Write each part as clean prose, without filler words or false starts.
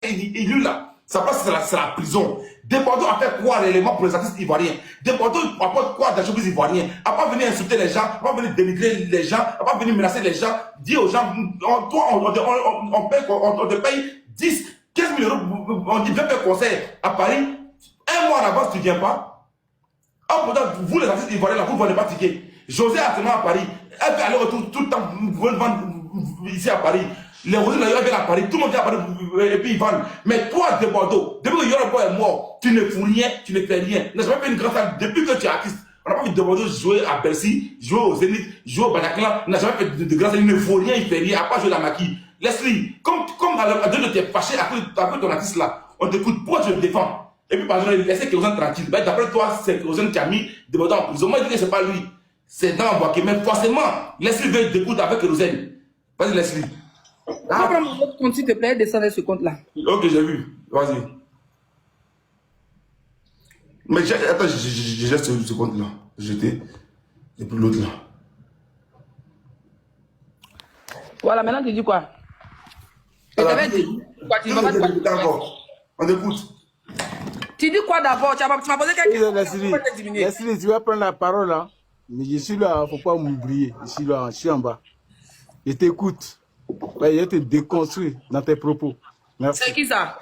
élu là, sa place c'est la prison. Desbordeaux a fait quoi réellement pour les artistes ivoiriens? Desbordeaux apporte quoi dans les showbiz ivoiriens? À pas venir insulter les gens, à pas venir dénigrer les gens, à pas venir menacer les gens, dire aux gens, toi on te paye 10, 15 000 euros, on dit viens faire concert à Paris, un mois en avance tu viens pas. Ah pourtant vous les artistes ivoiriens là, vous ne vendez pas ticket. José a tellement à Paris, elle fait aller-retour tout le temps, vous vendre ici à Paris. Les Rosés viennent à Paris, tout le monde vient à Paris et puis ils vendent. Mais toi, de Bordeaux, depuis que Yorobo est mort, tu ne fous rien, tu ne fais rien. Tu n'as jamais fait une grande salle depuis que tu es artiste. On n'a pas vu de Bordeaux jouer à Bercy, jouer au Zénith, jouer au Bataclan. Il n'a jamais fait de grande salle, il ne faut rien, il ne fait rien, à part jouer la maquille. Laisse-lui, comme à deux de tes fâchés après ton artiste là, on t'écoute, pourquoi tu le défends? Et puis par exemple, laissez Kérosène tranquille. Ben, d'après toi, c'est Kérosène qui a mis de Bordeaux en prison. Moi, je dis que ce n'est pas lui, c'est dans Mboaké. Mais forcément, laisse-lui veut d'écoute avec Kérosène. Vas-y, laisse-lui. Ah. Prends mon autre compte, s'il te plaît, descends ce compte-là. Ok, j'ai vu. Vas-y. Mais attends, j'ai jeté ce compte-là. Jeté. Et puis l'autre là. Voilà, maintenant tu dis quoi? Et t'avais dit quoi? Tu vas pas on t'écoute. Tu dis quoi d'abord? Tu m'as posé quelques questions. Laisse-les, tu vas prendre la parole là. Mais je suis là, il ne faut pas m'oublier. Je suis en bas. Je t'écoute. Ouais, je te déconstruire dans tes propos. Merci. C'est qui ça?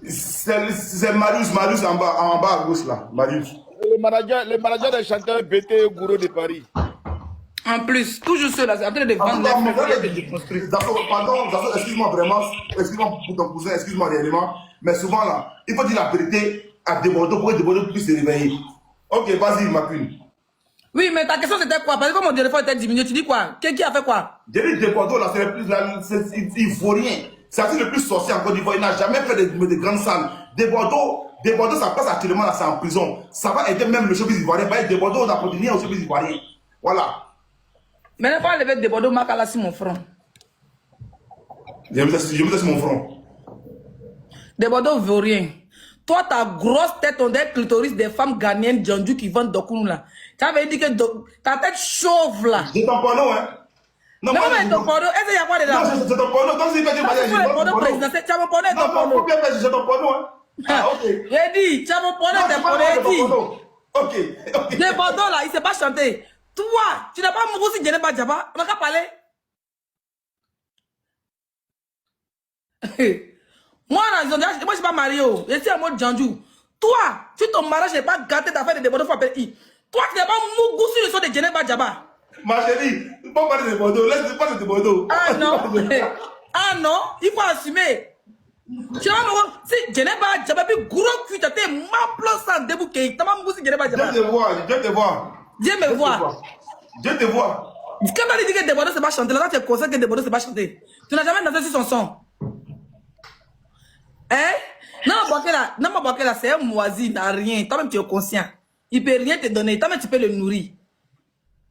C'est Marius en bas à gauche là. Marius. Le manager des chanteurs BT Gouro de Paris. En plus, toujours ceux-là, c'est en train de vendre Pardon, excuse-moi vraiment, excuse-moi pour ton cousin, excuse-moi réellement, mais souvent là, il faut dire la vérité à Desbordeaux pour que Desbordeaux puisse se réveiller. Ok, vas-y, ma queen. Oui, mais ta question c'était quoi? Parce que mon téléphone était diminué, tu dis quoi? Qui a fait quoi? J'ai dit Desbordeaux là, c'est le plus, il faut rien. C'est le plus sorcier en Côte d'Ivoire, il n'a jamais fait de grandes salles. Desbordeaux, sa place actuellement là, c'est en prison. Ça va aider même le showbiz ivoirien. Desbordeaux, on a continué au showbiz ivoirien. Voilà. Maintenant, il faut enlever Desbordeaux, Makala sur mon front. Je me sur mon front. Desbordeaux veut rien. Toi, ta grosse tête, on dirait clitoris des femmes ghanéennes, Djandju qui vendent Dokounou là. Tu avais dit que ta tête chauve là. C'est ton porno, hein? Non, mais ton porno, est-ce qu'il y a quoi dedans? Non, c'est ton porno. Donc, si tu as mon porno présidentiel, tu as mon porno et ton porno. Non, c'est ton porno, hein? Ah, ok. J'ai dit, tu as mon porno et ton porno. Ok. Desbordeaux là, il ne sait pas chanter. Toi, tu n'as pas mon aussi Djeneba Djaba, on n'a qu'à parler. Moi, je ne suis pas marié, je suis en mode Djandju. Toi, si ton mariage n'est pas gâté d'affaires de Desbordeaux, faut appeler qui? Toi, tu n'as pas Mougou sur le son de Djeneba Djaba. Ma chérie, ne peux pas parler de Bordeaux, laisse-moi parler de Bordeaux. Ah non, ah non, il faut assumer. Tu vois, si Djeneba Djaba, puis gros cul, tu as été ma place en débouqué, tu as pas Mougou sur Djeneba Djaba. Dieu te voit. Dieu me voit. Dieu te voit. Quand tu dis que Desbordeaux ne sait pas chanter, là, tu es conscient que Desbordeaux ne sait pas chanter. Tu n'as jamais dansé sur son son. Hein? Non, Bakela, c'est un moisi, il n'a rien. Toi-même, tu es conscient. Il ne peut rien te donner. Toi-même, tu peux le nourrir.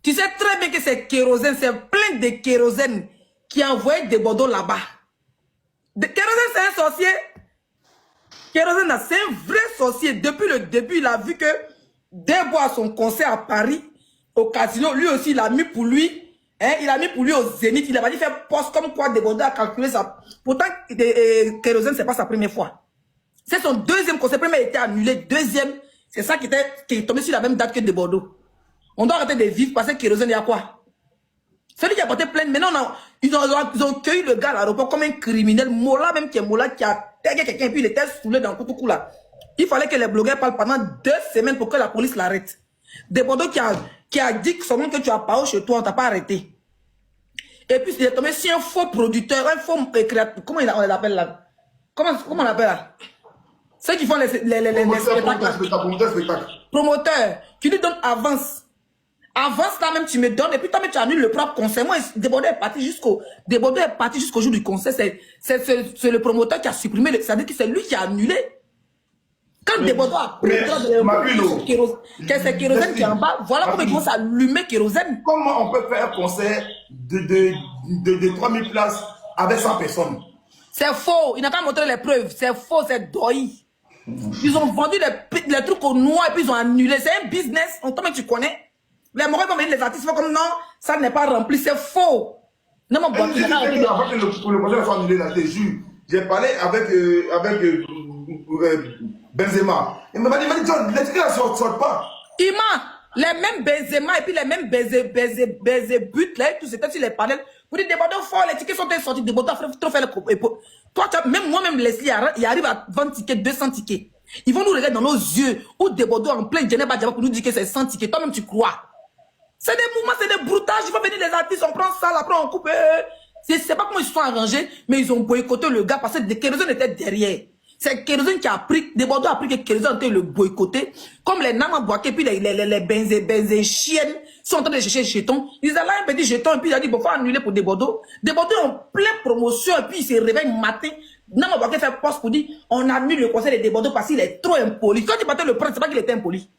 Tu sais très bien que c'est kérosène, c'est plein de kérosène qui a envoyé Desbordeaux là-bas. Kérosène, c'est un sorcier. Kérosène, c'est un vrai sorcier. Depuis le début, il a vu que Desbordeaux a son concert à Paris, au casino, lui aussi, il a mis pour lui. Hein, il a mis pour lui au Zénith. Il a pas dit faire poste comme quoi Desbordeaux a calculé ça. Pourtant, Kérosène, c'est pas sa première fois. C'est son deuxième concert. Le premier a été annulé. Deuxième, c'est ça qui est tombé sur la même date que Desbordeaux. On doit arrêter de vivre parce que Kérosène, il y a quoi? Celui qui a porté plainte, maintenant, ils ont cueilli le gars à l'aéroport comme un criminel. Mola, même qui est Mola, qui a tagué quelqu'un et puis il était saoulé dans le coup là. Il fallait que les blogueurs parlent pendant 2 semaines pour que la police l'arrête. Desbordeaux qui a dit que seulement que tu as parlé chez toi, on t'a pas arrêté. Et puis, il est tombé sur un faux producteur, un faux créateur. Comment on l'appelle là? Comment on l'appelle là? Ceux qui font les spectacles. Promoteur. Tu lui donnes avance. Avance là même, tu me donnes. Et puis, toi-même, tu annules le propre concert. Moi, Desbordeaux est parti jusqu'au jour du concert. C'est le promoteur qui a supprimé. C'est-à-dire que c'est lui qui a annulé. Quand Desbordeaux a pris que c'est Kérosène qui est en bas, voilà comment il commence à allumer Kérosène. Comment on peut faire un concert de 3000 places avec 100 personnes? C'est faux. Il n'a pas montré les preuves. C'est faux, c'est doï. Ils ont vendu les trucs au noir et puis ils ont annulé. C'est un business. Toi, mais tu connais. Les Marocains vont venir, les artistes font comme non, ça n'est pas rempli. C'est faux. Non, mon bon, avant que le concert soit annulé, là, je te jure. j'ai parlé avec Benzema. Il m'a dit, John, les tickets ne sortent pas. Ima, les mêmes Benzema et puis les mêmes buts là, tout c'était sur les panels. Pour dire, Desbordeaux fort, les tickets sont sortis, Desbordeaux a trop fait le. Toi, même moi-même, Leslie, il arrive à 20 tickets, 200 tickets. Ils vont nous regarder dans nos yeux, ou Desbordeaux en plein Djeneba Djaba pour nous dire que c'est 100 tickets. Toi-même, tu crois. C'est des mouvements, c'est des broutages. Il faut venir les artistes, on prend ça, après on coupe. C'est pas comment ils se sont arrangés, mais ils ont boycotté le gars parce que Kérosène était derrière. C'est Kérosène qui a pris, Desbordeaux a pris que Kérosène était le boycotté. Comme les Nama Boaké, puis les benzé chiennes sont en train de chercher le jeton. Ils allaient un petit jeton, et puis il a dit, bon, faut annuler pour Desbordeaux. Desbordeaux est en pleine promotion, et puis il se réveille matin. Nama Boaké fait poste pour dire, on annule le conseil de Desbordeaux parce qu'il est trop impoli. Quand tu partais le prendre, c'est pas qu'il était impoli.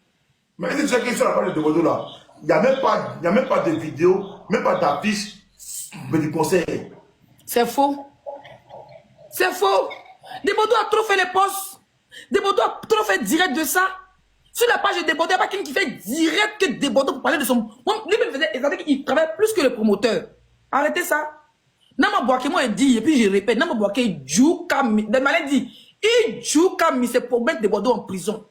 Mais si tu as question à la part de Desbordeaux là, il n'y a même pas de vidéo, même pas d'affiche du conseil. C'est faux. C'est faux. Desbordeaux a trop fait les posts. Desbordeaux a trop fait direct de ça. Sur la page de Desbordeaux, il n'y a pas quelqu'un qui fait direct que Desbordeaux pour parler de son... Lui-même faisait, il travaille plus que le promoteur. Arrêtez ça. Nama Boaké, moi, il dit, et puis je répète, Nama Boaké, il joue comme... Des maladies. Il joue comme c'est pour mettre Desbordeaux en prison.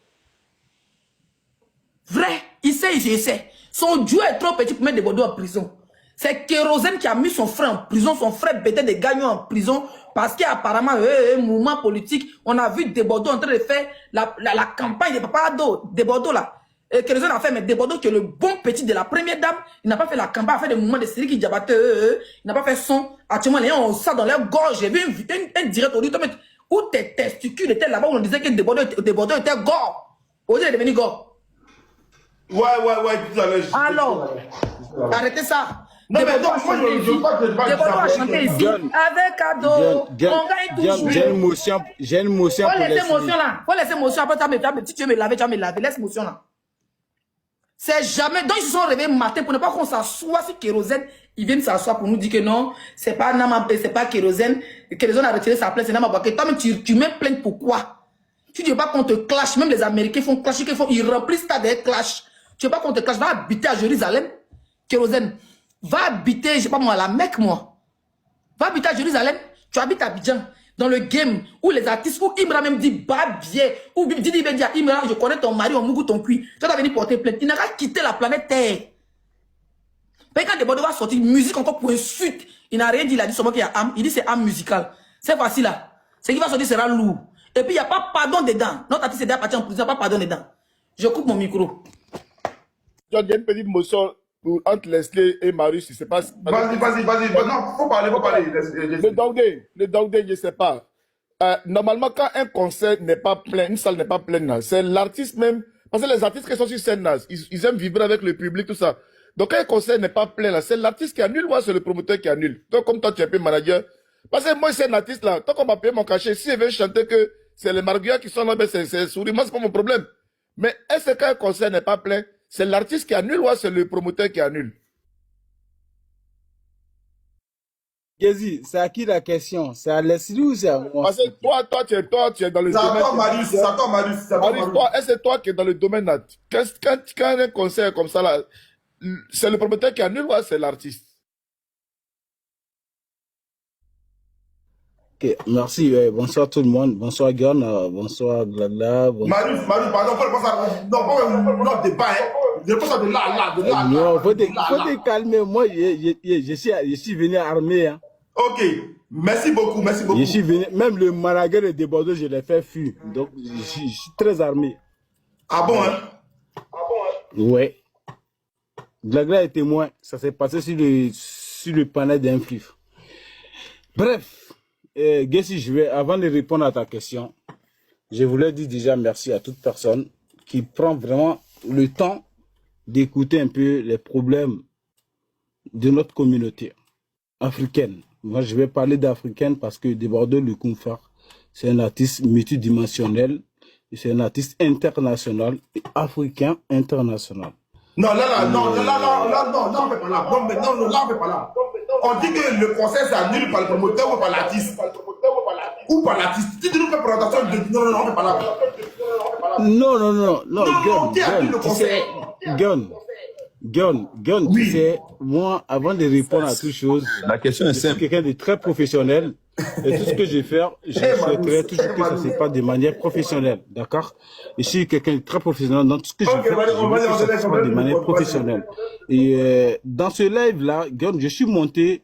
Vrai. Il sait, il sait. Son dieu est trop petit pour mettre Desbordeaux en prison. C'est Kérosène qui a mis son frère en prison, son frère bêtait des gagnants en prison, parce qu'apparemment, mouvement politique, on a vu Desbordeaux en train de faire la campagne de Papa Ado, Desbordeaux là. Et Kérosène a fait, mais Desbordeaux qui est le bon petit de la première dame, il n'a pas fait la campagne, il a fait des mouvements de série qui diabatent, il n'a pas fait son. Actuellement, les gens ont ça dans leur gorge. J'ai vu un direct au dit, où tes testicules étaient là-bas, où on disait que Desbordeaux était gore. Aujourd'hui, il est devenu gore. Ouais, tout à l'heure. Alors, arrêtez ça. Non, mais donc, moi, je crois que je vais Desbordeaux a chanté ici. Avec Ado, on gagne toujours. J'ai une motion Faut pour laisser motion là. Faut laisser motion. Après, si tu veux me laver, tu vas me laver. Laisse motion là. C'est jamais. Donc, ils se sont réveillés matin pour ne pas qu'on s'assoie sur Kérosène. Ils viennent s'asseoir pour nous dire que non, c'est pas Nama, c'est pas Kérosène. Kérosène a retiré sa plainte, c'est Nama Boaké. Toi-même, tu mets plainte pourquoi? Tu dis pas qu'on te clash. Même les Américains font clash. Ils remplissent ta des clash. Tu veux pas qu'on te clash. Va habiter à Jérusalem. Kérosène. Va habiter, je sais pas moi, à la Mecque, moi. Va habiter à Jérusalem. Tu habites à Abidjan. Dans le game, où les artistes, où Imra même dit, bah bien. Ou Didi dit à Imra, je connais ton mari, on mougou ton cuit. Tu vas venir porter plainte. Il n'a qu'à quitter la planète Terre. Mais quand Desbordeaux va sortir musique encore pour une suite, il n'a rien dit, il a dit seulement qu'il y a âme. Il dit c'est âme musicale. C'est facile là. Ce qui va sortir sera lourd. Et puis il n'y a pas pardon dedans. Notre artiste est déjà parti en prison, il n'y a pas pardon dedans. Je coupe mon micro. John, il y a une petite motion entre Leslie et Marius, je ne sais pas. Vas-y. Non, faut parler. Le Dongdé, je ne sais pas. Normalement, quand un concert n'est pas plein, une salle n'est pas pleine, c'est l'artiste même. Parce que les artistes qui sont sur scène, ils aiment vibrer avec le public, tout ça. Donc, quand un concert n'est pas plein, c'est l'artiste qui annule ou c'est le promoteur qui annule. Donc, comme toi, tu es un peu manager. Parce que moi, c'est un artiste là. Tant qu'on m'a payé mon cachet, si je veux chanter que c'est les marguillards qui sont là, ben c'est sourire, moi, c'est pas mon problème. Mais est-ce qu'un concert n'est pas plein? C'est l'artiste qui annule ou c'est le promoteur qui annule? Gézi, c'est à qui la question? C'est à Leslie ou c'est à moi? Parce que toi, tu es dans le domaine. C'est à toi, Marius. Toi, est-ce que toi qui es dans le domaine là, quand un concert comme ça là, c'est le promoteur qui annule ou c'est l'artiste? Ok, merci. Bonsoir tout le monde. Bonsoir Gon, bonsoir Glagla. Marius, pardon, faut pas ça. Non, pas débat, hein. Je pense ça de là. Non, faut te calmer. Moi, je suis venu armé. Hein. Ok, merci beaucoup. Je suis venu, même le maraguer de Desbordeaux, je l'ai fait fuir. Donc, je suis très armé. Ah bon, hein? Ouais. Glagla est témoin. Ça s'est passé sur le panel d'un flif. Bref. Gessi, avant de répondre à ta question, je voulais dire déjà merci à toute personne qui prend vraiment le temps d'écouter un peu les problèmes de notre communauté africaine. Moi, je vais parler d'africaine parce que Desbordeaux le Koumfar, c'est un artiste multidimensionnel, c'est un artiste international et africain international. Non, on fait pas là. On fait pas là. On dit que le conseil s'annule par le promoteur ou par l'artiste. Ou par l'artiste. Si tu nous fais présentation de... Non, on fait pas là. Gun, tu sais, moi, avant de répondre à toute chose, la question est je suis simple. quelqu'un de très professionnel. Et tout ce que je vais faire, je souhaiterais toujours que ça se passe de manière professionnelle, d'accord? Je suis quelqu'un de très professionnel, donc tout ce que je fais, je veux que ça se passe de manière professionnelle. Et dans ce live-là, je suis monté,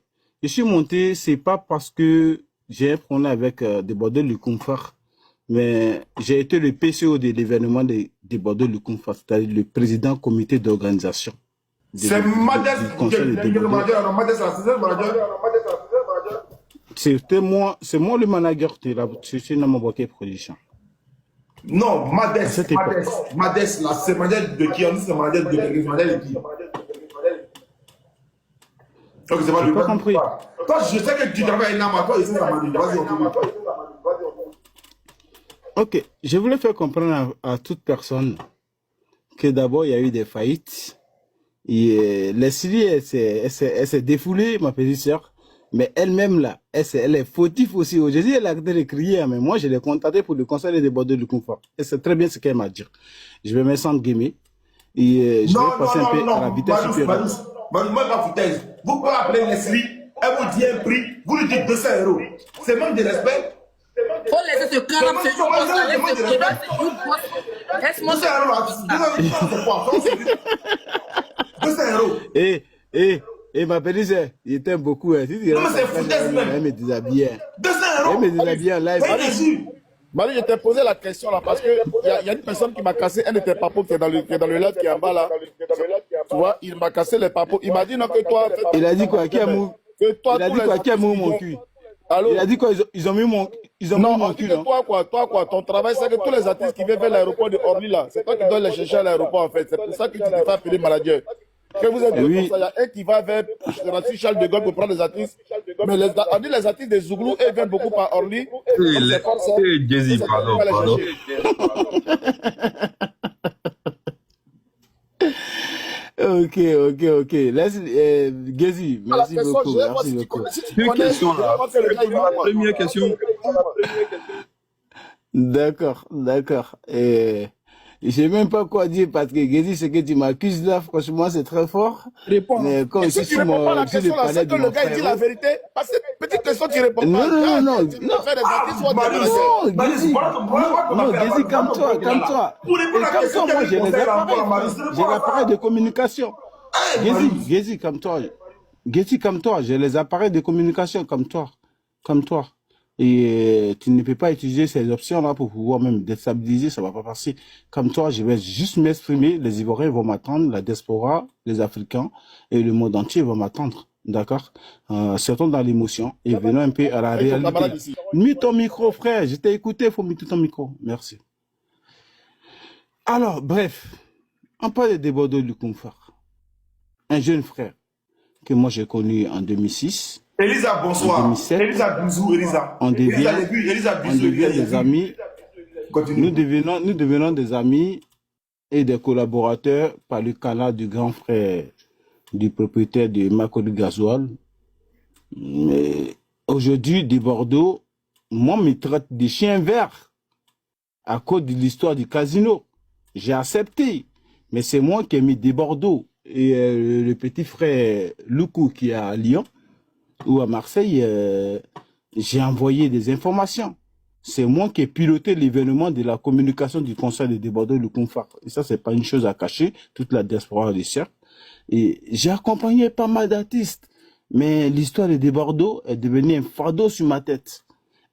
c'est pas parce que j'ai un problème avec des Bordeaux le confort, mais j'ai été le PCO de l'événement des Bordeaux le confort, c'est-à-dire le président comité d'organisation. C'est Madès, c'est moi le manager de la société Namabouaké Production. Non, Madès, là, c'est Madès de qui? On dit c'est Madès de qui? Donc c'est pas J'ai pas compris. Toi, je sais que tu travailles à Nama, toi, ici, vas-y, on continue. Ok, je voulais faire comprendre à toute personne que d'abord, il y a eu des faillites. Et Leslie, elle s'est défoulée, ma petite sœur. Mais elle-même, là, elle est fautive aussi. Aujourd'hui, elle a arrêté de crier, mais moi, je l'ai contactée pour le conseil des Bordeaux du confort. Et c'est très bien ce qu'elle m'a dit. Je vais me sentir guillemets. Et je vais passer un peu à la vitesse supérieure. Moi, ma foutaise. Vous pouvez appeler Leslie, elle vous dit un prix, vous lui dites 200 €. C'est manque de respect. Faut laisser ce carabe, ce poste-là, laisse-moi 200 €, 200 €. Et ma petite sœur, il t'aime beaucoup. Hein. Si non, mais c'est foutaise même. Elle me déshabille. 200 €. Elle me déshabille en live. Marie, je t'ai posé la question là parce qu'il y a une personne qui m'a cassé un de tes papos qui est dans le live qui est en bas là. Tu vois, il m'a cassé les papos. Il m'a dit non que toi. Il a dit quoi? Qui a mou? Il a dit quoi? Qui a mou mon cul? Allô? Il a dit quoi? Ils ont mis mon cul. Non, toi quoi, ton travail, c'est que tous les artistes qui viennent vers l'aéroport de Orly là, c'est toi qui dois les chercher à l'aéroport en fait. C'est pour ça que tu te fais appeler manager. Que vous êtes deux comme ça, il y a un qui va vers Charles de Gaulle pour prendre les artistes. Mais on dit les artistes des Zouglou, eux viennent beaucoup par Orly. Jésus, pardon. Ok. Laisse, Gézi, merci beaucoup. Merci beaucoup. Deux questions là. Première question. D'accord. Je sais même pas quoi dire parce que Gézi, ce que tu m'accuses là, franchement, c'est très fort. Réponds. Mais quand je suis tu réponds pas à la question là, c'est que le gars dit la vérité. Parce que petite question, tu réponds pas. Non, Gézi, calme-toi. Moi, j'ai les appareils. J'ai l'appareil de communication. Gézi, calme-toi. J'ai les appareils de communication comme toi. Et tu ne peux pas utiliser ces options-là pour pouvoir même déstabiliser, ça va pas passer. Comme toi, je vais juste m'exprimer, les Ivoiriens vont m'attendre, la diaspora, les Africains et le monde entier vont m'attendre. D'accord? Sortons dans l'émotion et venons un peu à la réalité. Mute ton micro, frère, je t'ai écouté, il faut muter ton micro. Merci. Alors, bref, on parle des Bordeaux du confort. Un jeune frère que moi j'ai connu en 2006. Elisa, bonsoir. En 2007, Elisa, bisous, Elisa. On devient des amis. Nous devenons des amis et des collaborateurs par le canal du grand frère du propriétaire de Makodi Gasoil. Mais aujourd'hui, de Bordeaux, moi, me traite de chien vert à cause de l'histoire du casino. J'ai accepté, mais c'est moi qui ai mis de Bordeaux et le petit frère Loukou qui est à Lyon ou à Marseille, j'ai envoyé des informations. C'est moi qui ai piloté l'événement de la communication du conseil de Bordeaux, le confort. Et ça, c'est pas une chose à cacher. Toute la diaspora le sait. Et j'ai accompagné pas mal d'artistes. Mais l'histoire de Bordeaux est devenue un fardeau sur ma tête.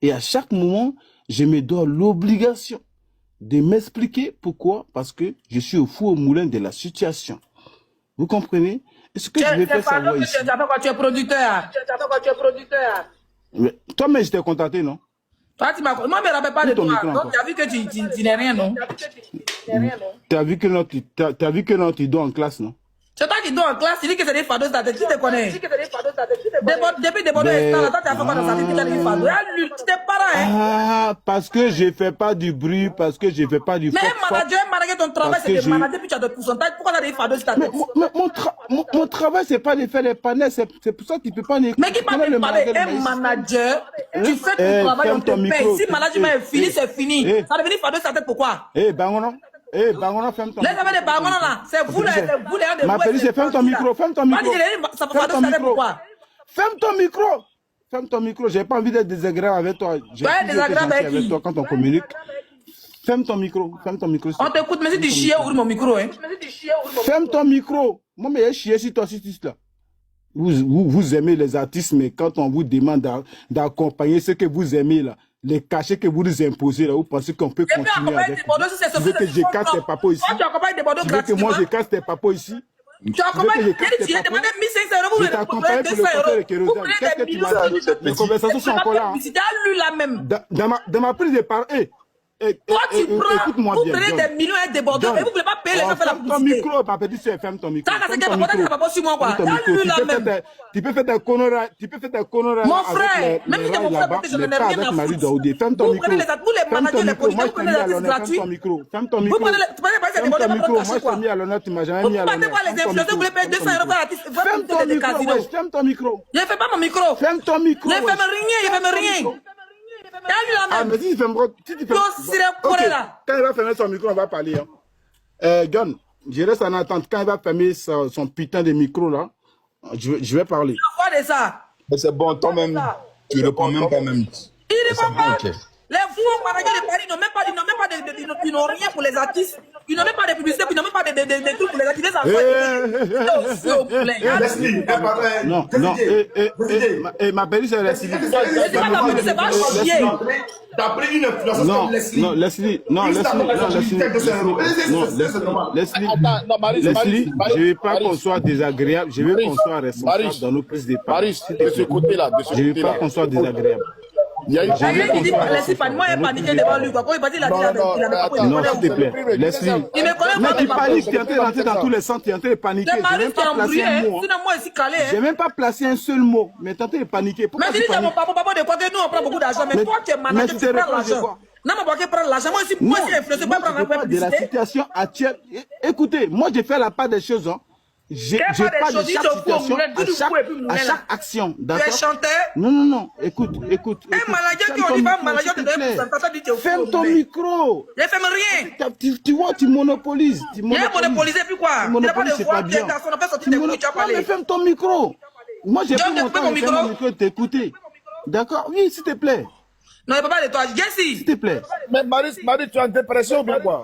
Et à chaque moment, je me dois l'obligation de m'expliquer pourquoi. Parce que je suis au four au moulin de la situation. Vous comprenez? Est-ce que je vais faire savoir ici? Tu es producteur. Toi-même, je t'ai contacté, non? Toi, tu m'as... Moi, je ne me rappelle pas de toi. Donc, tu as vu que tu n'es rien, non? Tu as vu que non, tu dois en classe, non? C'est toi qui dois en classe, tu dis que c'est des fardeaux, qui te connaît? Depuis des Bordeaux, toi, tu as fait quoi dans sa vie, tu as dit fardeau? Tu t'es pas là, hein? Ah, parce que je ne fais pas du bruit, parce que je ne fais pas du mais manager, ton travail, c'est de manager, puis tu as de pourcentage. Pourquoi tu as des fardeaux sur ta tête? Mon travail, c'est pas de faire les panels, c'est pour ça que tu ne peux pas... Mais qui parle de parler? Un manager, tu fais ton travail, on te paye. Si le management est fini, c'est fini. Ça devient fardeau sur ta tête, pourquoi? Bangono, ferme ton micro. Les amis de Bangono, là, c'est vous, les Ma petite, ferme ton micro, ferme ton micro. Ça fait fardeau sur ta tête, pourquoi? Ferme ton micro. Ferme ton micro. J'ai pas envie d'être désagréable avec toi. J'ai Ouais, envie d'être désagréable gentil avec qui? toi quand on communique. Ferme ton micro. Ferme ton micro. On t'écoute, mais si tu chies, ouvre mon micro. Hein. Ferme ton micro. Moi, mais j'ai chié si toi, si tu es là. Vous aimez les artistes, mais quand on vous demande d'accompagner ce que vous aimez là, les cachets que vous nous imposez là, vous pensez qu'on peut continuer avec. Tu veux que je casse tes papos ici? Tu accompagnes des bordeaux Tu veux que moi je casse tes papos ici? Tu accompagnes, tu as demandé 1500 euros, vous t'accompagne pour le côté de kérosène. Qu'est-ce que tu m'as dit? Les conversations sont encore là. Tu as lu la même. Dans ma prise de parole, toi, tu prends, écoute-moi vous bien. prenez des millions et des bordeaux et vous ne voulez pas payer les gens faire la publicité. Ferme ton micro, ma petite soeur, ferme ton micro. Ça, c'est que ta bordeaux, ça va pas sur moi, quoi. Tu as lu la même. Tu peux faire des conneries. Mon frère, même si t'es mon frère, je n'en ai rien à foutre. Ferme ton Vous micro. prenez les managers, les politiciens, vous prenez les artistes gratuits. Ferme ton micro. Ferme ton Vous micro. prenez des bordeaux, vous Moi, cachez je quoi. t'ai mis à l'honneur, tu m'as jamais Vous mis à partez l'honneur. voir les influenceurs, vous voulez payer 200 euros pour l'artiste. Ferme ton micro, ferme ton micro. Je ne fais pas mon micro. Ferme ton micro. Ne ferme rien, je ne ferme rien. T'as lu la Ah, même. mais si tu fermes, Ok. Quand il va fermer son micro, on va parler. John, je reste en attente. Quand il va fermer son putain de micro là, je vais parler. Quoi de ça? Mais c'est bon, toi-même, tu ne réponds même pas même. Il ne C'est va bon, pas. ok. Les faux managers de Paris n'ont même pas, ils n'ont rien pour les artistes. Ils n'ont même pas de publicité, ils n'ont même pas de trucs pour les artistes. Non, ma belle, c'est Leslie. T'as pris une influence Non, comme Leslie. non, Leslie, non, Leslie, je ne veux pas qu'on soit désagréable, je veux qu'on soit responsable dans nos prises de parole. Maris, de ce côté-là, de ce Je ne veux côté-là. pas qu'on soit désagréable. Il y a une Il dit, laissez pas, moi, il est paniqué devant lui. Quand il va dire, il a dit, il a pas compris. Non, s'il te plaît, Leslie. Il me connaît Mais pas, tu mais pas. paniques, tu es en train de rentrer dans tous les centres, tu es en train de paniquer. C'est Je n'ai Marie même qui a pas placé embrouillé, un hein. mot. Sinon, moi, ici, calé. Je n'ai même pas placé un seul mot. Mais tu es en train de paniquer. Pourquoi Mais je tu dis à mon paniques? papa de quoi que nous, on prend beaucoup d'argent. Mais Mais- toi, tu es mais manager, tu tu te prends reproches de l'argent. quoi? Non, mon papa prend l'argent. Moi, ici, moi, je influencé, pas prendre je la parle de la publicité. situation actuelle. Écoutez, moi, je fais la part des choses. Hein. Je Quelle part des parle de choses? chaque Dis-le, situation, Moulin, dis-le, fou, et puis Moulin, à là. chaque action. Tu es D'accord? chanteur. Non. Écoute. Un manager qui on dit pas un manager, tu dois être pourcentage, tu es fou. Ferme ton micro. Je ne ferme rien. Tu vois, tu monopolises. Tu Il y a un monopolisé, puis quoi? Tu Il n'y a pas monopolises, de c'est voix, pas bien bien. garçon, on a fait sortir Tu des couilles, tu as non, mais parlé. ferme ton micro. Moi, j'ai Donc, pris mon coupez temps mon de micro. fermer mon micro et t'écouter. D'accord? Oui, s'il te plaît. Non, il ne peut pas de toi. Jessie. S'il te plaît. Mais Maris, tu es en dépression ou bien quoi?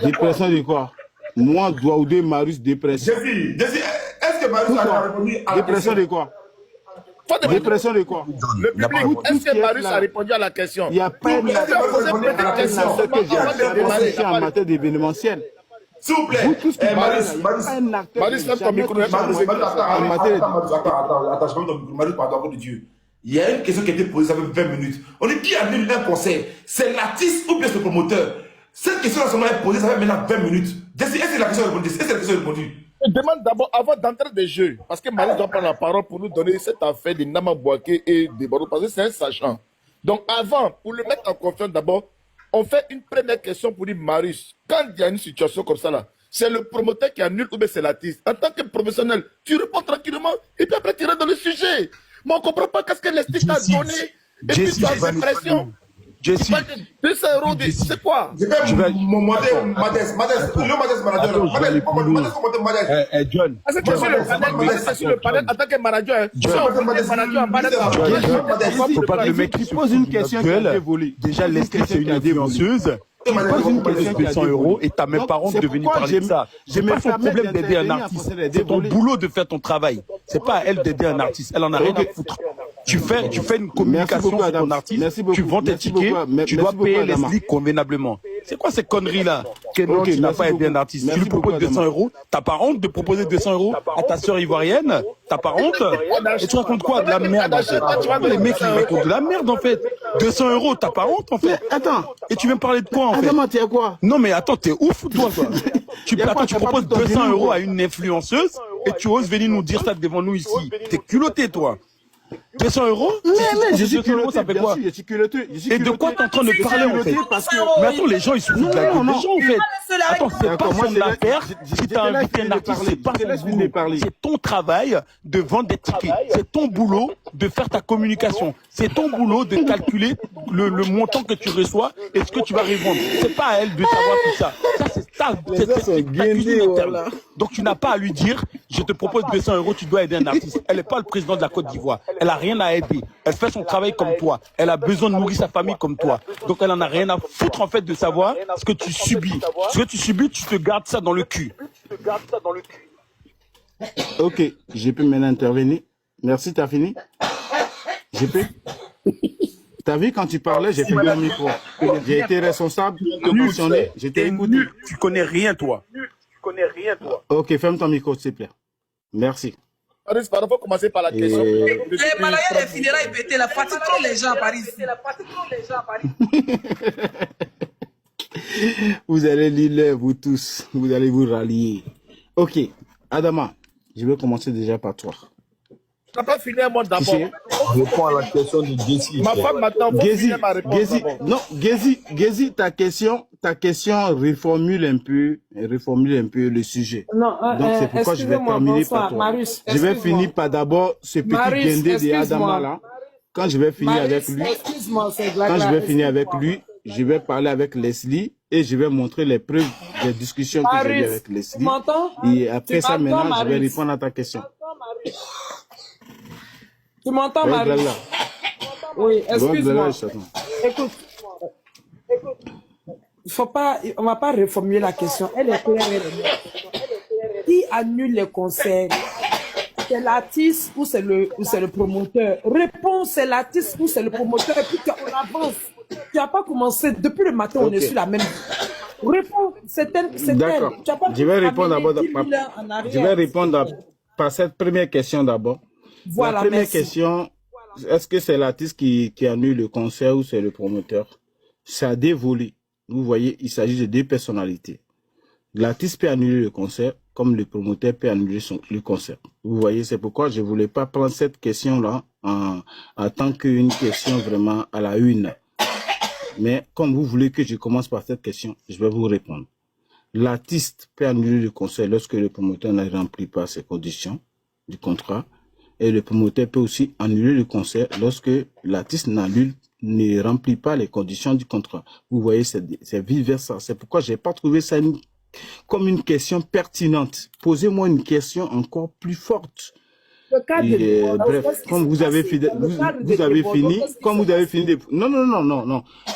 Dépression de quoi? Moi, Douaoudé, Marius, dépression. Jessie, est-ce que Marius a répondu à la Dépression question? de quoi? Dépression de quoi? Le public, est-ce que Maris a répondu à la question? Il n'y a pas une Est-ce que Marius a répondu à la question? ce que j'ai fait en matière d'événementiel. S'il vous plaît, Vous, tout ce qui Marius, il y a pas un acteur Maris, qui ferme ton jamais micro, touché Marius, en matière attends, je ferme ton micro. Marius, pardon, de Dieu. Il y a une question qui a été posée, ça fait 20 minutes. On dit qui annule un concert? C'est l'artiste ou bien c'est le promoteur? Cette question-là seulement est posée, ça fait maintenant 20 minutes. Jessie, est-ce que la question est répondue? Est-ce que la question est répondue? Je demande d'abord, avant d'entrer des jeux, parce que Marie doit prendre la parole pour nous donner cette affaire de Nama Bouaké et de Bordeaux, parce que c'est un sachant. Donc avant, pour le mettre en confiance d'abord, on fait une première question pour dire, Marius, quand il y a une situation comme ça là, c'est le promoteur qui annule ou bien c'est l'artiste. En tant que professionnel, tu réponds tranquillement et puis après tu rentres dans le sujet. Mais on ne comprend pas qu'est-ce que l'artiste t'a donné et puis tu as des pressions. Jessie, 200 euros, c'est quoi? Je vais mon modèle, Madès, manager. John. Parce que tu es sur le panel en tant que manager. Tu es manager en Faut pas que le mec qui pose une question qui a été volée. Déjà, Leslie, c'est une influenceuse. Tu poses une question de 200 euros et t'as même pas honte de venir parler de ça. C'est pas son problème d'aider un artiste. C'est ton boulot de faire ton travail. C'est pas à elle d'aider un artiste. Elle en a rien à foutre. Tu fais une communication sur ton artiste, tu vends tes tickets, tu dois payer Leslie convenablement. C'est quoi ces conneries-là? Tu n'as pas aidé un artiste. Tu lui proposes 200 euros, t'as pas honte de proposer 200 euros à ta sœur ivoirienne? T'as pas honte? Et tu racontes quoi? De la merde en fait. Les mecs ils racontent de la merde en fait. 200 euros, t'as pas honte en fait. Attends. Et tu veux me parler de quoi en fait? Attends, tu es quoi? Non mais attends, t'es ouf toi tu proposes 200 euros à une influenceuse et tu oses venir nous dire ça devant nous ici. T'es culotté toi. 200 euros? Mais je suis 200 euros, culotté, ça fait quoi? je suis culotté. Et de quoi t'es en train de parler en fait? Parce que... Mais attends, les gens ils se foutent de la gueule des gens en fait. Attends, c'est pas D'accord, moi, son je affaire. je Si t'as te laisse invité un finir de artiste, parler. c'est pas Je te son laisse finir boulot. de parler. C'est ton travail de vendre des tickets. C'est ton boulot de faire ta communication. C'est ton boulot de calculer le montant que tu reçois et ce que tu vas revendre. C'est pas à elle de savoir tout ça. Ça, c'est ta cuisine interne. Donc tu n'as pas à lui dire, Je te propose 200 €, tu dois aider un artiste. Elle n'est pas le président de la Côte d'Ivoire. Elle n'a rien à aider. Elle fait son travail comme toi. Elle a besoin de nourrir sa famille comme toi. Donc elle en a rien à foutre en fait de savoir ce que tu subis. Ce que tu subis, tu te gardes ça dans le cul. Ok, j'ai pu maintenant intervenir. Merci, t'as fini? J'ai pu? T'as vu quand tu parlais, j'ai fait mon micro. J'ai été responsable, attentionné, j'étais écouté. Tu connais rien, toi. Ok, ferme ton micro, s'il te plaît. Merci. Paris, il faut commencer par la question. Eh, Malaya, les funérailles pétées, la fatigue trop les gens à Paris. Vous allez lire, vous tous. Vous allez vous rallier. Ok, Adama, je vais commencer déjà par toi. Tu n'as pas fini un mot d'abord. Réponds à la question de Jessie. Ma femme m'attend pour finir ma réponse. Gézi, ta question, reformule un peu le sujet. Non, donc c'est pourquoi je vais terminer par toi. Marius, je vais finir par d'abord ce petit guindé de Adama là. Quand je vais finir avec lui, je vais parler avec Leslie et je vais montrer les preuves des discussions que j'ai eues avec Leslie. Tu m'entends? Et après ça, maintenant, Marius? je vais répondre à ta question. Tu m'entends, Marius? Oui, excuse-moi. Écoute, on va pas reformuler la question. Elle est claire. Qui annule les concerts? C'est l'artiste ou c'est le promoteur? Réponds, c'est l'artiste ou c'est le promoteur? Et puis on avance. Tu n'as pas commencé. Depuis le matin, on est sur la même. Réponds, c'est elle. D'accord. Je vais répondre par cette première question d'abord. Voilà, la première merci. question, est-ce que c'est l'artiste qui annule le concert ou c'est le promoteur? Ça a dévolé. Vous voyez, il s'agit de deux personnalités. L'artiste peut annuler le concert comme le promoteur peut annuler le concert. Vous voyez, c'est pourquoi je ne voulais pas prendre cette question-là en tant qu'une question vraiment à la une. Mais comme vous voulez que je commence par cette question, je vais vous répondre. L'artiste peut annuler le concert lorsque le promoteur ne remplit pas ses conditions du contrat. Et le promoteur peut aussi annuler le concert lorsque l'artiste ne remplit pas les conditions du contrat. Vous voyez, c'est vice-versa. C'est pourquoi je n'ai pas trouvé ça comme une question pertinente. Posez-moi une question encore plus forte. Bref, comme vous avez fini,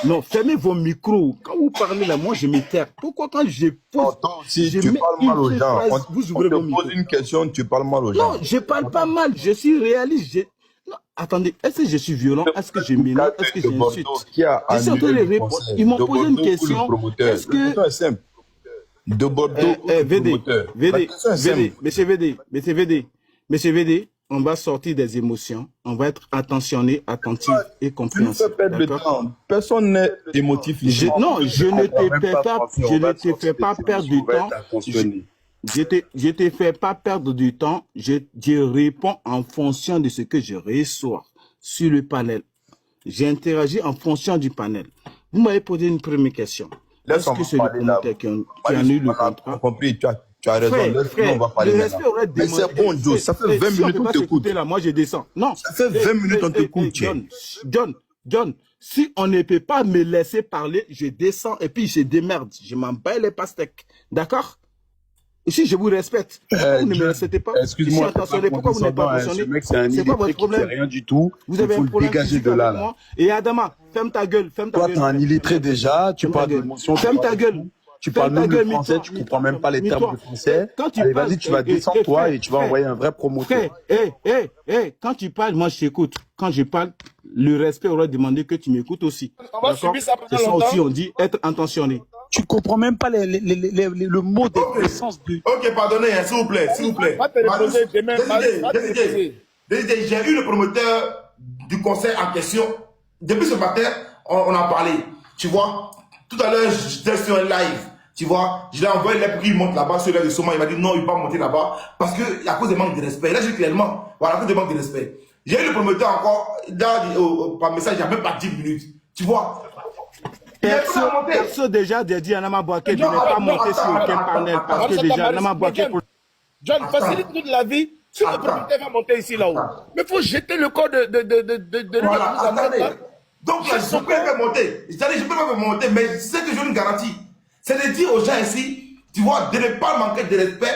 non, fermez vos micros. Quand vous parlez là, moi je m'éterre. Pourquoi quand je pose, si tu parles mal aux gens, vous ouvrez vos micros. Pose une question, tu parles mal aux gens. Non, je parle pas mal, je suis réaliste. Non, attendez, est-ce que je suis violent? Est-ce que je m'énerve? Est-ce que j'insulte? Ils m'ont posé une question. Est-ce que c'est simple. De Bordeaux, Monsieur VD, on va sortir des émotions, on va être attentionné, attentif et compréhensif. Personne n'est émotif ici. Je ne te fais pas perdre du temps. Je te fais pas perdre du temps. Je réponds en fonction de ce que je reçois sur le panel. J'ai interagi en fonction du panel. Vous m'avez posé une première question. Est-ce que c'est le promoteur qui annule le contrat? Tu as raison, frère, on va parler maintenant. Mais c'est bon, Joe, ça fait 20 minutes qu'on t'écoute. Là, moi, je descends. Non. Ça fait 20 minutes qu'on t'écoute. John, si on ne peut pas me laisser parler, je descends et puis je démerde. Je m'en bats les pastèques. D'accord? Ici, je vous respecte. Pourquoi vous ne me respectez pas? Excuse-moi. Pourquoi vous n'êtes pas attentionné? C'est pas votre problème. Rien du tout. Vous avez un problème dégager de là. Et Adama, ferme ta gueule. Toi, t'es un illettré déjà. Tu parles d'émotion. Ferme ta gueule. Tu parles même le français, tu comprends même pas les termes de français. Allez, vas-y, tu vas descendre toi et tu vas envoyer un vrai promoteur. Quand tu parles, moi je t'écoute. Quand je parle, le respect aurait demandé que tu m'écoutes aussi. D'accord? C'est ça aussi, on dit être intentionné. Tu comprends même pas le mot de l'essence de... Ok, pardonnez, s'il vous plaît, s'il vous plaît. J'ai eu le promoteur du concert en question. Depuis ce matin, on a parlé. Tu vois? Tout à l'heure, j'étais sur un live, tu vois, je l'ai envoyé là pour qu'il monte là-bas sur l'air de Soma. Il m'a dit non, il ne va pas monter là-bas parce que à cause de manque de respect. Là, j'ai clairement, voilà, à cause de manque de respect. J'ai eu le promoteur encore, par message, il n'y a même pas 10 minutes, tu vois. Perso déjà dit à Nama Bouaké de ne pas monter sur aucun panel parce que déjà Nama Bouaké... John, facilite toute la vie. Si le promoteur va monter ici là-haut, mais il faut jeter le corps de voilà, attendez. Donc, je peux pas monter. Je peux pas monter, mais c'est que je une garantie. C'est de dire aux gens ici, tu vois, de ne pas manquer de respect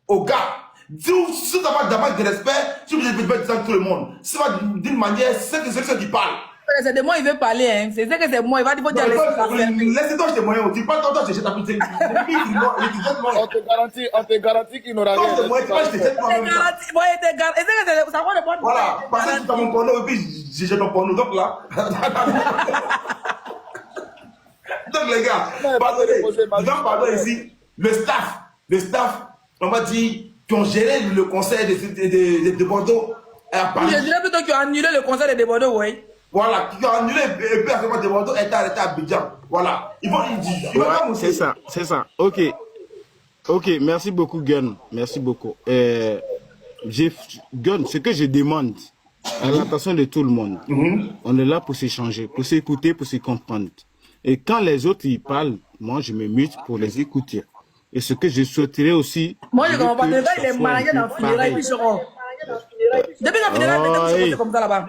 aux gars. Si ça va d'abord de respect, si vous êtes dire ça tout le monde, si ça va d'une manière, c'est que c'est ceux qui parlent. C'est de moi, il veut parler, hein. C'est que c'est moi, il va dire, laissez-toi, je te moyen, tu parles toi, je ta petite. On te garantit qu'il n'aura rien. Voilà, parce que tu as mon porno et puis j'ai ton porno, donc là. Donc les gars, pardon ici, le staff, on va dire, qui ont géré le conseil de Bordeaux. Je dirais plutôt qu'ils ont annulé le conseil de Bordeaux, oui. Voilà, qui ont annulé et puis à ce moment de Bordeaux est arrêté à Abidjan. Voilà. Ils vont ouais, c'est ça. Ok, merci beaucoup, Gun. Merci beaucoup. Gun, ce que je demande à l'attention de tout le monde, on est là pour s'échanger, pour s'écouter, pour se comprendre. Et quand les autres y parlent, moi je me mute pour les écouter. Et ce que je souhaiterais aussi... Moi je comprends pas, il est marié dans le funérail, puis je rentre. Depuis la funérail, comme ça là-bas.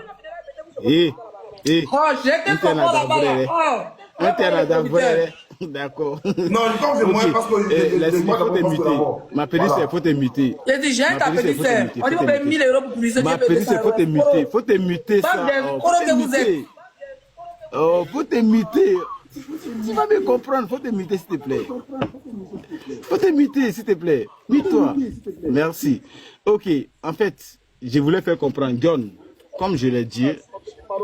Oh, j'étais comme ça là-bas. D'accord. Non, je pense que moi, parce que ma pédicure, il faut te muter. J'ai dit, j'ai ta pédicure. On dit, on paye 1000 € pour publier. Ma pédicure, il faut te muter. Faut te muter, ça. Oh, faut te muter. Tu vas me comprendre, faut te muter, s'il te plaît. Faut te muter, s'il te plaît. Mute-toi. Merci. Ok, en fait, je voulais faire comprendre, John, comme je l'ai dit.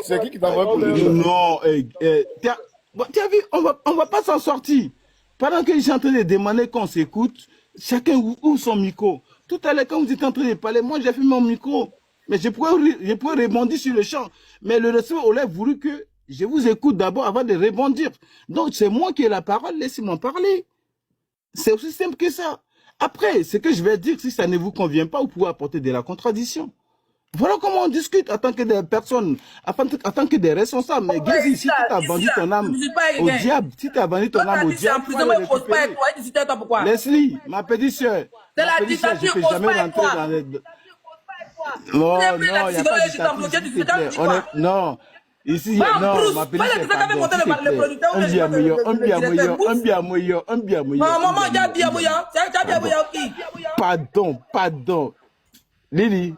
C'est qui t'envoie pour le... Non, tu as vu, on va pas s'en sortir. Pendant que je suis en train de demander qu'on s'écoute, chacun ouvre son micro. Tout à l'heure, quand vous étiez en train de parler, moi j'ai fait mon micro. Mais je pourrais rebondir sur le champ. Mais le reste aurait voulu que je vous écoute d'abord avant de rebondir. Donc c'est moi qui ai la parole, laissez-moi parler. C'est aussi simple que ça. Après, ce que je vais dire, si ça ne vous convient pas, vous pouvez apporter de la contradiction. Voilà comment on discute en tant que des personnes, en tant que des responsables. Mais Guézi, si tu as vendu ton âme au diable, si tu as vendu ton âme au diable, Leslie, ma petite soeur, je ne peux jamais rentrer dans les... Non, il n'y a pas de dictature. Non, ici, non, ma petite soeur, pardon. Lily,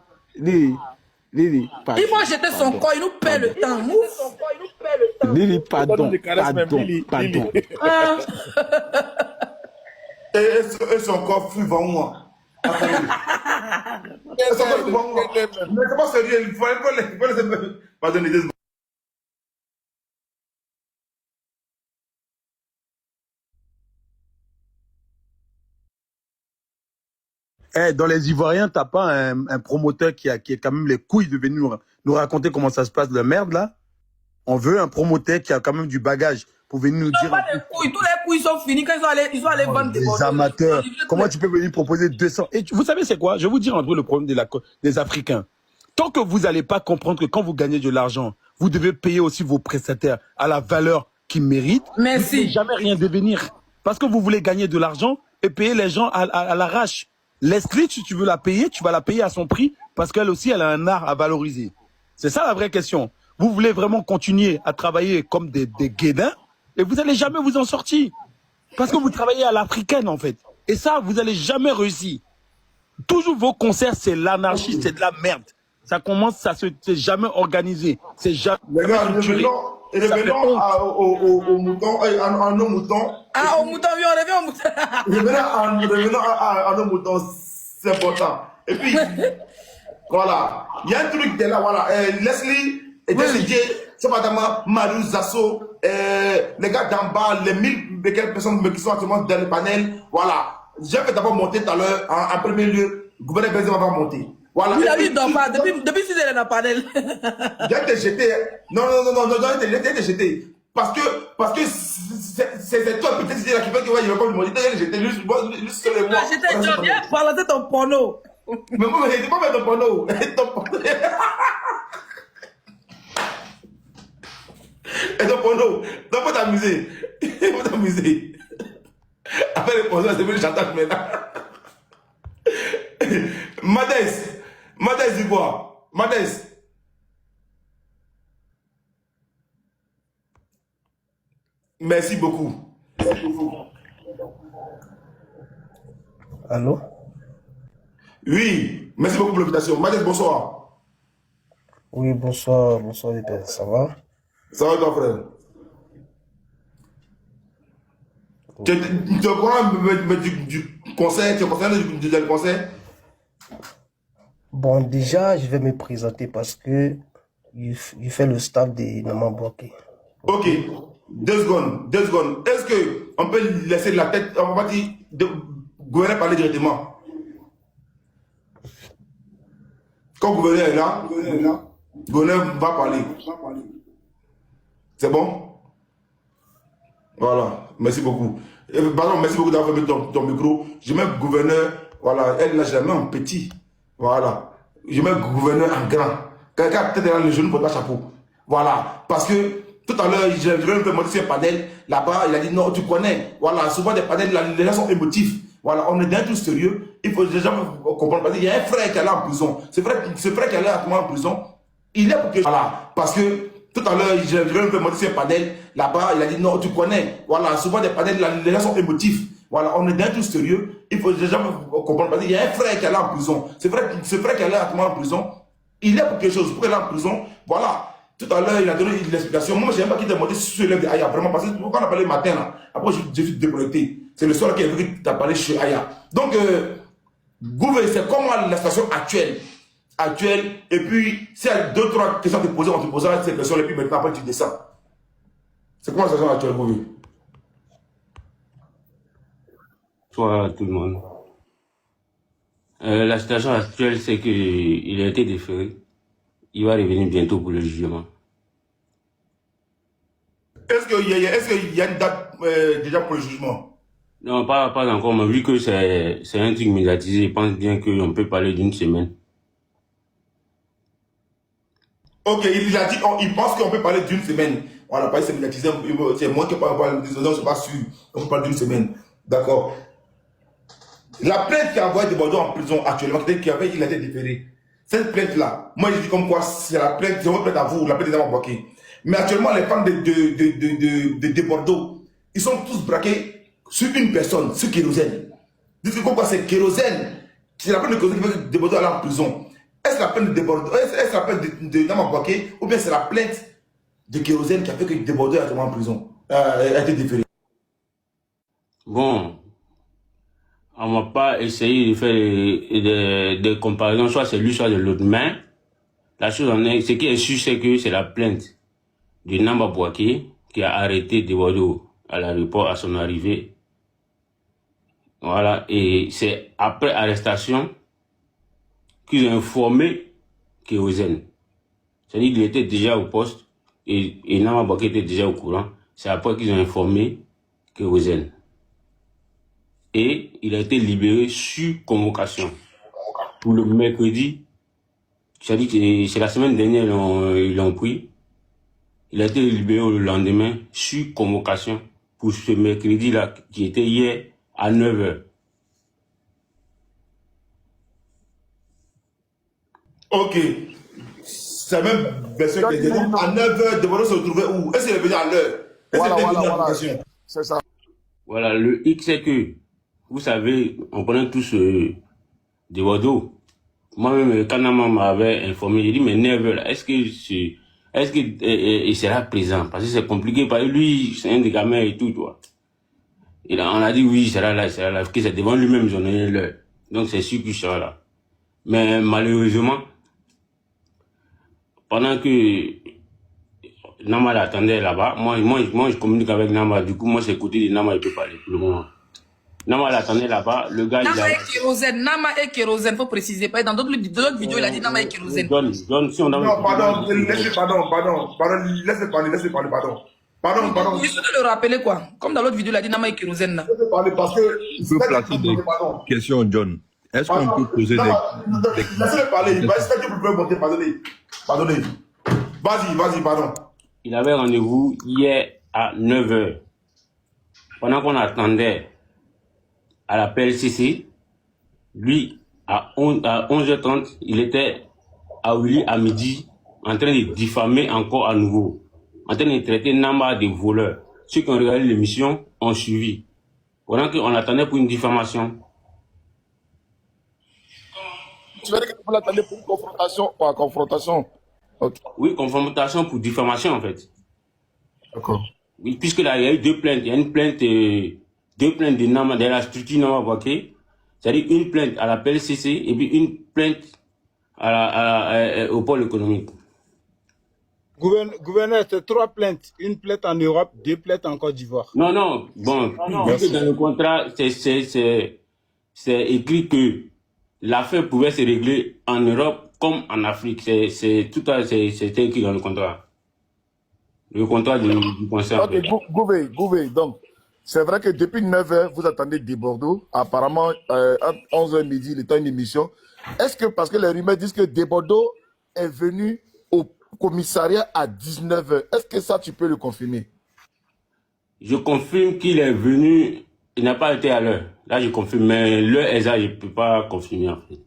pardon. Il faut jeter son corps, il nous perd le temps. Lily, pardon. Et son corps fut devant moi. Mais c'est pas sérieux, il faut les... Pardonnez, deux secondes. Dans les Ivoiriens, t'as pas un promoteur qui a quand même les couilles de venir nous raconter comment ça se passe de merde là. On veut un promoteur qui a quand même du bagage pour venir nous dire. Tous les couilles sont finis quand ils sont allés vendre des les amateurs. Comment tu peux venir proposer 200? Et vous savez c'est quoi? Je vais vous dire un peu le problème des Africains. Tant que vous n'allez pas comprendre que quand vous gagnez de l'argent, vous devez payer aussi vos prestataires à la valeur qu'ils méritent. Merci. Vous ne pouvez jamais rien devenir. Parce que vous voulez gagner de l'argent et payer les gens à l'arrache. Leslie, si tu veux la payer, tu vas la payer à son prix parce qu'elle aussi, elle a un art à valoriser. C'est ça la vraie question. Vous voulez vraiment continuer à travailler comme des guédins et vous n'allez jamais vous en sortir. Parce que vous travaillez à l'africaine en fait. Et ça, vous n'allez jamais réussir. Toujours vos concerts, c'est l'anarchie, c'est de la merde. Ça commence, c'est jamais organisé. C'est jamais structuré. Revenons aux moutons, à nos moutons. Ah, aux moutons, oui, on revient aux moutons. Revenons à nos moutons, c'est important. Et puis, voilà, il y a un truc qui est là, voilà. Leslie est décidé, c'est pas Mario Zasso, les gars d'en bas, les 1000 et quelques personnes qui sont actuellement dans le panel, voilà. J'ai fait d'abord monter tout à l'heure, en premier lieu, le gouverneur Benzema va monter. Voilà. Il a vu d'en bas, depuis 6 heures dans le panel. J'ai été jeté. Non, j'ai été jeté. Parce que c'est toi, peut-être, qui fait que je vais pas me monter. J'ai jeté juste sur les mois. J'étais déjà bien balancer ton porno. Mais moi, je n'ai pas fait ton porno. Et ton porno. Donc, faut t'amuser. Faut t'amuser. Après les pornos, c'est devenu le chantage maintenant. Madès d'Ivoire. Madès. Merci beaucoup. Allô? Oui, merci beaucoup pour l'invitation. Mathis, bonsoir. Oui, bonsoir, bonsoir les pères, ça va? Ça va toi, frère? Tu es au courant du conseil, tu es conscient du conseil? Bon, déjà, je vais me présenter parce que il fait le staff de Naman Bouaké. Ok, 2 secondes, 2 secondes. Est-ce qu'on peut laisser la tête, on va dire, de gouverneur parler directement? Quand le gouverneur est là, le gouverneur va parler. C'est bon? Voilà, merci beaucoup. Pardon, merci beaucoup d'avoir mis ton micro. Je mets gouverneur, voilà, elle là, je la mets en petit. Voilà. Je mets gouverneur en grand. Quelqu'un a peut-être le genou pour pas chapeau. Voilà. Parce que tout à l'heure, je vais me montrer sur un panel. Là-bas, il a dit non, tu connais. Voilà, souvent des panels, les gens sont émotifs. Voilà, on est d'un tout sérieux. Il faut déjà comprendre. Parce qu'il y a un frère qui est là en prison. C'est vrai, ce frère qui est là en prison, il est pour que. Voilà. Parce que tout à l'heure, je vais me montrer sur un panel. Là-bas, il a dit non, tu connais. Voilà, souvent des panels, les gens sont émotifs. Voilà, on est d'un tout sérieux. Il faut déjà comprendre. Parce qu'il y a un frère qui est là en prison. C'est vrai, ce frère qui est là en prison, il est pour quelque chose. Pour qu'il est en prison, voilà. Tout à l'heure, il a donné l'explication. Moi, je n'ai pas qui demandé sur l'élève de Aya, vraiment, parce que quand on a parlé le matin, là, après, je suis déconnecté. C'est le soir qui a vu que tu as parlé chez Aya. Donc, gouvernement, c'est comment la situation actuelle. Et puis, s'il y a 2-3 questions à te poser, on te posera ces questions, et puis maintenant, après, tu descends. C'est comment la situation actuelle, gouvernement? Bonsoir à tout le monde. La situation actuelle, c'est qu'il a été déféré. Il va revenir bientôt pour le jugement. Est-ce qu'il y a une date déjà pour le jugement? Non, pas encore, mais vu que c'est un truc médiatisé, je pense bien qu'on peut parler d'une semaine. Ok, il a dit, il pense qu'on peut parler d'une semaine. Voilà, pas c'est médiatisé, c'est moi qui parle, je ne suis pas sûr. On peut parler d'une semaine. D'accord. La plainte qui a envoyé de Bordeaux en prison actuellement, il a été déféré. Cette plainte-là, moi je dis comme quoi c'est la plainte, c'est votre plainte à vous, la plainte des Naman Bouaké. Mais actuellement, les femmes de Bordeaux, ils sont tous braqués sur une personne, sur kérosène. Dites comme quoi c'est kérosène. C'est la plainte de kérosène qui fait de Bordeaux aller en prison. Est-ce la plainte de Bordeaux, est-ce la plainte de Naman Bouaké, ou bien c'est la plainte de kérosène qui a fait que de Bordeaux est en prison, a été déféré? Bon. On ne va pas essayer de faire des comparaisons, soit c'est lui, soit de l'autre. Mais la chose en est, ce qui est sûr, c'est que c'est la plainte de Naman Bouaké qui a arrêté de Bordeaux à l'aéroport à son arrivée. Voilà, et c'est après arrestation qu'ils ont informé Kérosène. C'est-à-dire qu'il était déjà au poste et Naman Bouaké était déjà au courant. C'est après qu'ils ont informé Kérosène. Et il a été libéré sur convocation pour le mercredi. C'est-à-dire que c'est la semaine dernière ils l'ont pris. Il a été libéré le lendemain sur convocation pour ce mercredi-là qui était hier à 9h. Ok. C'est même version qui est à 9h, de Bordeaux se retrouvait où? Est-ce qu'il est venu à l'heure? Voilà. C'est ça. Voilà, le X c'est que vous savez, on connaît tous des Bordeaux. Moi-même, quand Naman m'avait informé, j'ai dit, mais 9h, là, est-ce qu'il sera présent? Parce que c'est compliqué, parce que lui, c'est un des gamins et tout, toi. On a dit, oui, il sera là, parce que c'est devant lui-même, ils ont donné l'heure. Donc, c'est sûr qu'il sera là. Mais malheureusement, pendant que Naman l'attendait là-bas, moi, je communique avec Naman, du coup, moi, c'est côté de Naman, il peut parler pour le moment. Nama l'attendait là-bas, le gars Nama et kérosène, faut préciser. Dans d'autres vidéos, il a dit Nama et kérosène. John, si on a... Non, pardon, laissez parler, pardon. Pardon. Il faut le rappeler quoi. Comme dans l'autre vidéo, il a dit Nama et kérosène. Laissez parler parce que... Il peut placer des questions, John. Est-ce qu'on peut poser des... Laissez-le parler, est-ce que tu peux monter, pardonnez. Vas-y, pardon. Il avait rendez-vous hier à 9h. Pendant qu'on attendait à la PLCC, lui, à 11h30, il était à Willy à midi, en train de diffamer encore à nouveau, en train de traiter Nama de voleurs. Ceux qui ont regardé l'émission ont suivi. Pendant qu'on attendait pour une diffamation. Tu verrais que vous l'attendez pour une confrontation. Quoi, confrontation. Ok. Oui, confrontation pour diffamation, en fait. D'accord. Oui, puisque là, il y a eu deux plaintes. Il y a une plainte, deux plaintes de la structure Nama Bouaké. C'est-à-dire une plainte à la PLCC et puis une plainte au pôle économique. Gouverneur, c'est 3 plaintes. Une plainte en Europe, 2 plaintes en Côte d'Ivoire. Non. Bon, vu que dans le contrat, c'est écrit que l'affaire pouvait se régler en Europe comme en Afrique. C'est écrit dans le contrat. Le contrat du conseil. Ok, Gouvé, donc, c'est vrai que depuis 9h, vous attendez des Bordeaux. Apparemment, entre 11h midi, il est une émission. Est-ce que, parce que les rumeurs disent que Desbordeaux est venu au commissariat à 19h, est-ce que ça, tu peux le confirmer? Je confirme qu'il est venu, il n'a pas été à l'heure. Là, je confirme, mais l'heure exacte, je ne peux pas confirmer, en fait.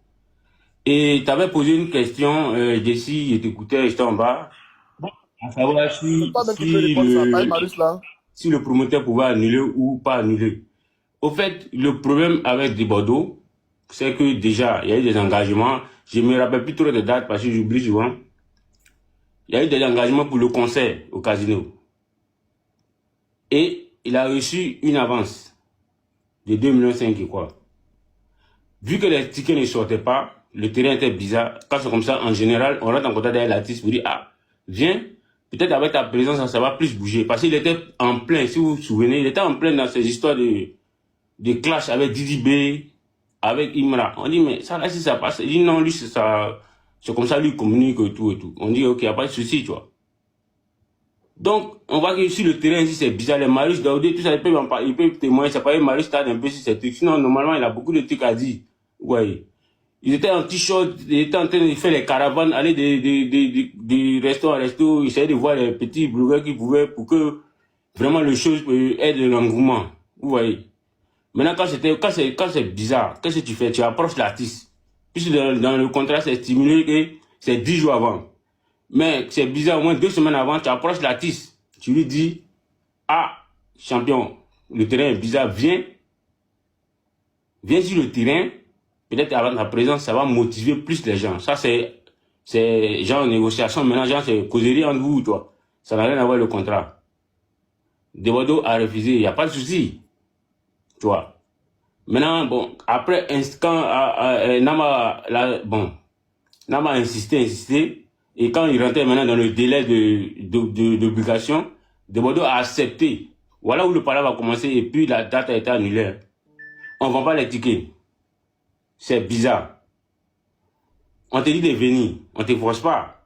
Et tu avais posé une question, Jessie, je t'écoutais, j'étais en bas. À savoir si le promoteur pouvait annuler ou pas annuler. Au fait, le problème avec Desbordeaux, c'est que déjà, il y a eu des engagements. Je ne me rappelle plus trop des dates parce que j'oublie souvent. Il y a eu des engagements pour le concert au casino. Et il a reçu une avance de 2,5 millions, quoi. Vu que les tickets ne sortaient pas, le terrain était bizarre. Quand c'est comme ça, en général, on rentre en contact avec l'artiste pour dire, ah, viens, peut-être avec ta présence, ça va plus bouger. Parce qu'il était en plein, si vous vous souvenez, il était en plein dans ces histoires de clash avec Didi B, avec Imra. On dit, mais ça là, si ça passe, il dit non, lui, c'est comme ça, lui, il communique et tout et tout. On dit, ok, il n'y a pas de souci, tu vois. Donc, on voit que sur le terrain, ici, c'est bizarre. Les Marius Daoudé, tout ça, il peut témoigner. C'est pas les Marius Stade un peu sur ces trucs. Sinon, normalement, il a beaucoup de trucs à dire. Ouais. Ils étaient en t-shirt, ils étaient en train de faire les caravanes, aller de resto en resto, essayer de voir les petits blogueurs qui pouvaient pour que vraiment le chose ait de l'engouement. Vous voyez. Maintenant, quand c'est bizarre, qu'est-ce que tu fais? Tu approches l'artiste. Puisque dans le contrat, c'est stimulé que c'est 10 jours avant. Mais c'est bizarre, au moins 2 semaines avant, tu approches l'artiste. Tu lui dis, ah, champion, le terrain est bizarre, viens sur le terrain. Peut-être avant ta présence, ça va motiver plus les gens. Ça, c'est genre négociation. Maintenant, genre, c'est causerie entre vous, toi. Ça n'a rien à voir avec le contrat. Desbordeaux a refusé, il n'y a pas de souci. Tu vois. Maintenant, bon, après, quand Nama a insisté, et quand il rentrait maintenant dans le délai d'obligation, Desbordeaux a accepté. Voilà où le parler va commencer, et puis la date a été annulée. On ne vend pas les tickets. C'est bizarre. On te dit de venir, on ne te force pas.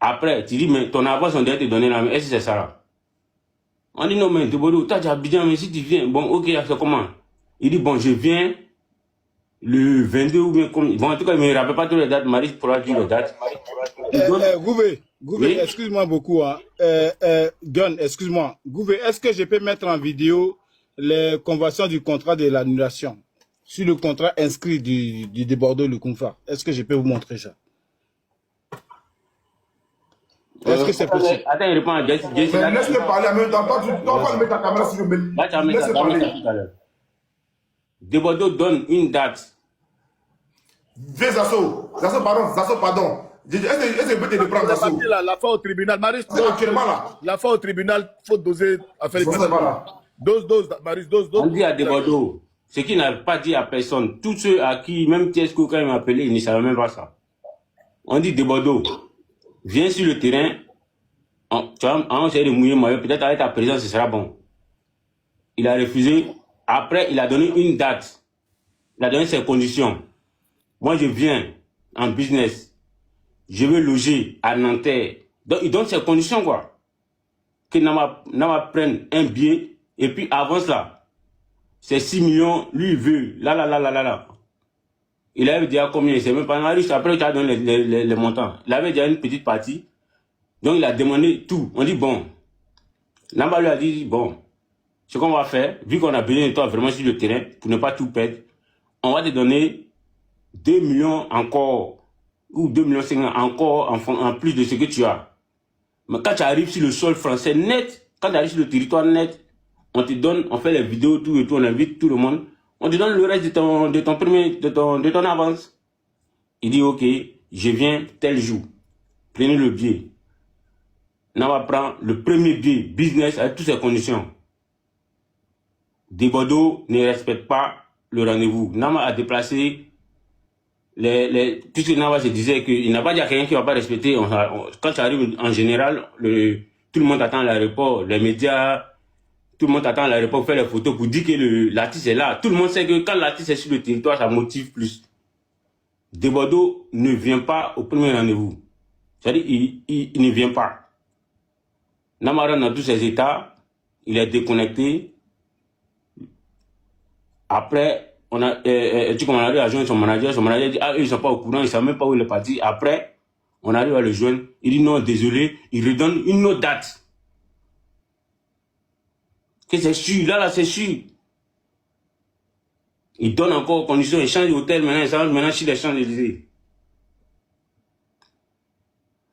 Après, tu dis, mais ton avance, on doit te donner la main. Est-ce que c'est ça là? On dit, non, mais Desbordeaux, tu as déjà Abidjan, mais si tu viens, bon, ok, c'est comment? Il dit, bon, je viens le 22 ou bien comme. Bon, en tout cas, il ne me rappelle pas toutes les dates. Marie pourra dire les dates. Gouvé, oui? Excuse-moi beaucoup. Hein. Gun, excuse-moi. Gouvé, est-ce que je peux mettre en vidéo les conventions du contrat de l'annulation sur le contrat inscrit du Desbordeaux le Kunfa? Est-ce que je peux vous montrer ça? Est-ce que c'est possible? Attends, il répond à Jesse. Laisse-le parler en même temps. Toi, tu vas mettre ta caméra sur le mail. Là, tu vas mettre ta caméra tout à l'heure. Desbordeaux donne une date. Viens, Zasso, pardon. Est-ce que je peux te reprendre, Zasso? La fois au tribunal, Maris. Actuellement, là. La fois au tribunal, il faut doser à faire les dose, Maris, dose. On dit à Desbordeaux, ce qu'il n'a pas dit à personne, tous ceux à qui, même Tiesco, quand il m'a appelé, il ne savait même pas ça. On dit Desbordeaux, viens sur le terrain, tu vois, on essaie de mouiller maillot, peut-être avec ta présence, ce sera bon. Il a refusé. Après, il a donné une date. Il a donné ses conditions. Moi, je viens en business. Je veux loger à Nanterre. Donc, il donne ses conditions, quoi. Que Nama prenne un billet, et puis avance là. C'est 6 millions, lui, il veut. Là. Il avait déjà combien? Il sait même pas. Après, tu as donné les montants. Il avait déjà une petite partie. Donc, il a demandé tout. On dit, bon. Nama lui a dit, bon. Ce qu'on va faire, vu qu'on a besoin de toi vraiment sur le terrain, pour ne pas tout perdre, on va te donner 2 millions encore, ou 2,5 millions encore en plus de ce que tu as. Mais quand tu arrives sur le sol français net, quand tu arrives sur le territoire net, on te donne, on fait les vidéos, tout et tout, on invite tout le monde, on te donne le reste de ton avance. Il dit, ok, je viens tel jour. Prenez le billet. Nama prend le premier billet, business, avec toutes ses conditions. Desbordeaux ne respecte pas le rendez-vous. Nama a déplacé puisque Nama se disait qu'il n'a pas dit à quelqu'un qui ne va pas respecter. Quand tu arrives en général, tout le monde attend à l'aéroport, les médias, tout le monde attend à l'aéroport pour faire les photos pour dire que l'artiste est là. Tout le monde sait que quand l'artiste est sur le territoire, ça motive plus. Desbordeaux ne vient pas au premier rendez-vous. C'est-à-dire il ne vient pas. Nama rentre dans tous ses états, il est déconnecté. Après, on arrive à joindre son manager dit, ah, ils ne sont pas au courant, ils ne savent même pas où il est parti. Après, on arrive à le joindre, il dit non, désolé, il redonne une autre date. Que c'est sûr, là, c'est sûr. Il donne encore conditions, il change d'hôtel, maintenant, chez les Champs-Élysées.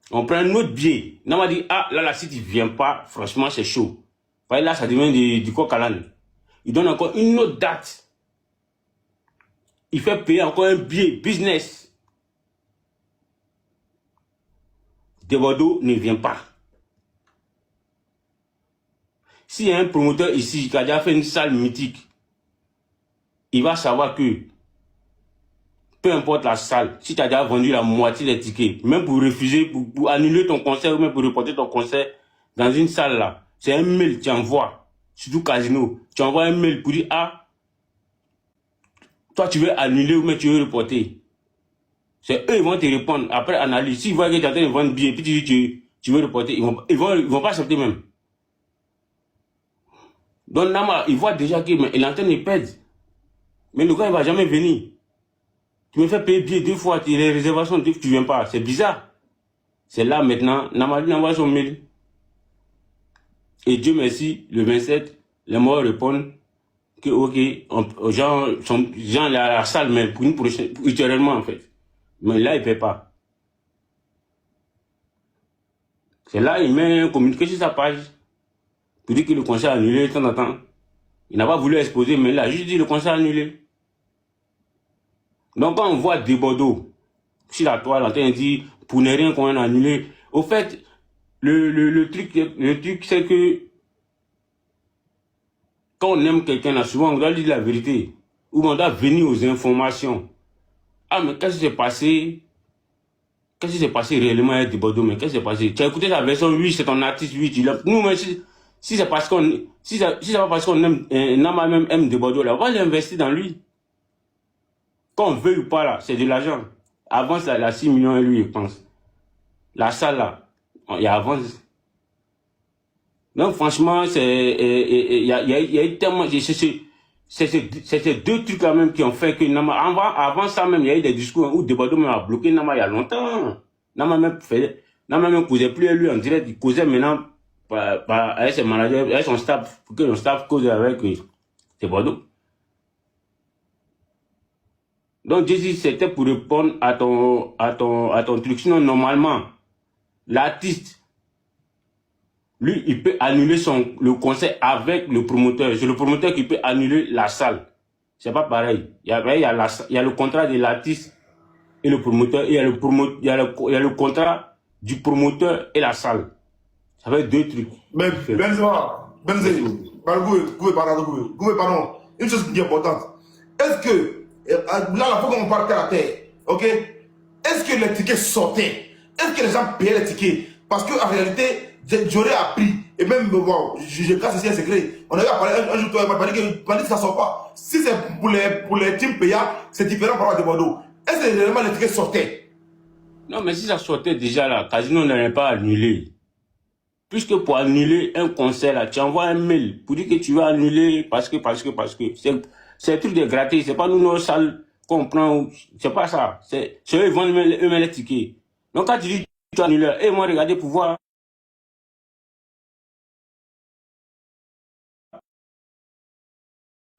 On prend un autre billet. Nama dit, ah, là, si tu ne viens pas, franchement, c'est chaud. Là, ça devient du coq à l'âne. Il donne encore une autre date. Il fait payer encore un billet, business. Desbordeaux ne vient pas. S'il y a un promoteur ici qui a déjà fait une salle mythique, il va savoir que, peu importe la salle, si tu as déjà vendu la moitié des tickets, même pour refuser, pour annuler ton concert ou même pour reporter ton concert dans une salle là, c'est un mail que tu envoies, surtout Casino, tu envoies un mail pour dire, ah, toi, tu veux annuler ou même tu veux reporter. C'est eux, ils vont te répondre. Après, analyse. S'ils voient que tu es en train de vendre billet, puis tu dis tu veux reporter, ils vont pas accepter même. Donc, Nama, il voit déjà qu'il est en train de perdre. Mais le gars, il va jamais venir. Tu me fais payer billet 2 fois, les réservations, tu viens pas. C'est bizarre. C'est là maintenant, Nama lui envoie son mail. Et Dieu merci, le 27, les morts répondent que ok, Jean est à la salle même pour une prochaine, ultérieurement en fait. Mais là, il ne paie pas. C'est là, il met un communiqué sur sa page pour dire que le concert est annulé de temps en temps. Il n'a pas voulu exposer, mais il a juste dit le concert est annulé. Donc quand on voit Desbordeaux sur la toile en train de dire pour ne rien qu'on a annulé, au fait, le truc c'est que quand on aime quelqu'un là, souvent on doit dire la vérité. Ou on doit venir aux informations. Ah mais qu'est-ce qui s'est passé? Qu'est-ce qui s'est passé réellement avec Desbordeaux? Mais qu'est-ce qui s'est passé? Tu as écouté la version, oui, c'est ton artiste, oui, tu l'as. Nous, mais si c'est parce qu'on, si c'est pas parce qu'on aime, Nama même aime Desbordeaux là, on va l'investir dans lui. Qu'on veut ou pas là, c'est de l'argent. Avance là, il a 6 millions et lui, je pense. La salle là, il y a avance. Donc franchement, il y a eu tellement, c'est ces deux trucs là même qui ont fait que Nama, avant ça même, il y a eu des discours où Desbordeaux même a bloqué Nama il y a longtemps. Nama même causait plus avec lui en direct, il causait maintenant avec ses managers, avec son staff, pour que son staff cause avec Desbordeaux. Donc, Jésus, c'était pour répondre à ton truc. Sinon, normalement, l'artiste, lui, il peut annuler le concert avec le promoteur. C'est le promoteur qui peut annuler la salle. C'est pas pareil. Il y a le contrat de l'artiste et le promoteur. Et il y a le contrat du promoteur et la salle. Ça fait deux trucs. Mais, pardon, une chose qui est importante. Est-ce que, là, la fois qu'on partait à terre, ok? Est-ce que les tickets sortaient? Est-ce que les gens payaient les tickets? Parce qu'en réalité, j'aurais appris, et même, bon, je casse ici un secret. On avait parlé un jour, toi, il m'a dit que ça ne sort pas. Si c'est pour les teams payants, c'est différent par rapport à Desbordeaux. Est-ce que réellement les tickets sortaient? Non, mais si ça sortait déjà là, Casino n'allait pas annuler. Puisque pour annuler un concert là, tu envoies un mail pour dire que tu vas annuler parce que. C'est un truc de gratis, c'est pas nous nos salles qu'on prend, c'est pas ça. C'est eux, ils vendent eux-mêmes les tickets. Donc quand tu dis tu annules, et moi regardez pour voir.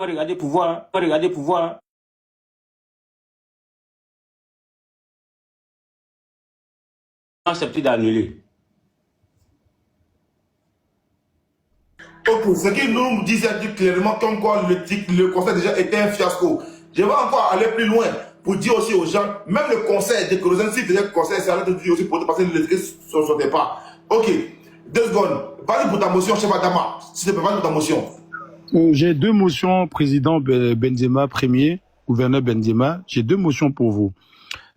Regardez pour voir. Accepter d'annuler. Ok, ce qu'ils nous disaient clairement comme quoi le concert déjà était un fiasco. Je vais encore aller plus loin. pour dire aussi aux gens, même le conseil de Kérosène, s'il faisait le conseil, c'est à de dire aussi pour te passer le truc sur son départ. Ok, 2 secondes. Vas-y pour ta motion, chef Adama. S'il te plaît, vas-y pour ta motion. J'ai 2 motions, président Benzema, premier, gouverneur Benzema. J'ai 2 motions pour vous.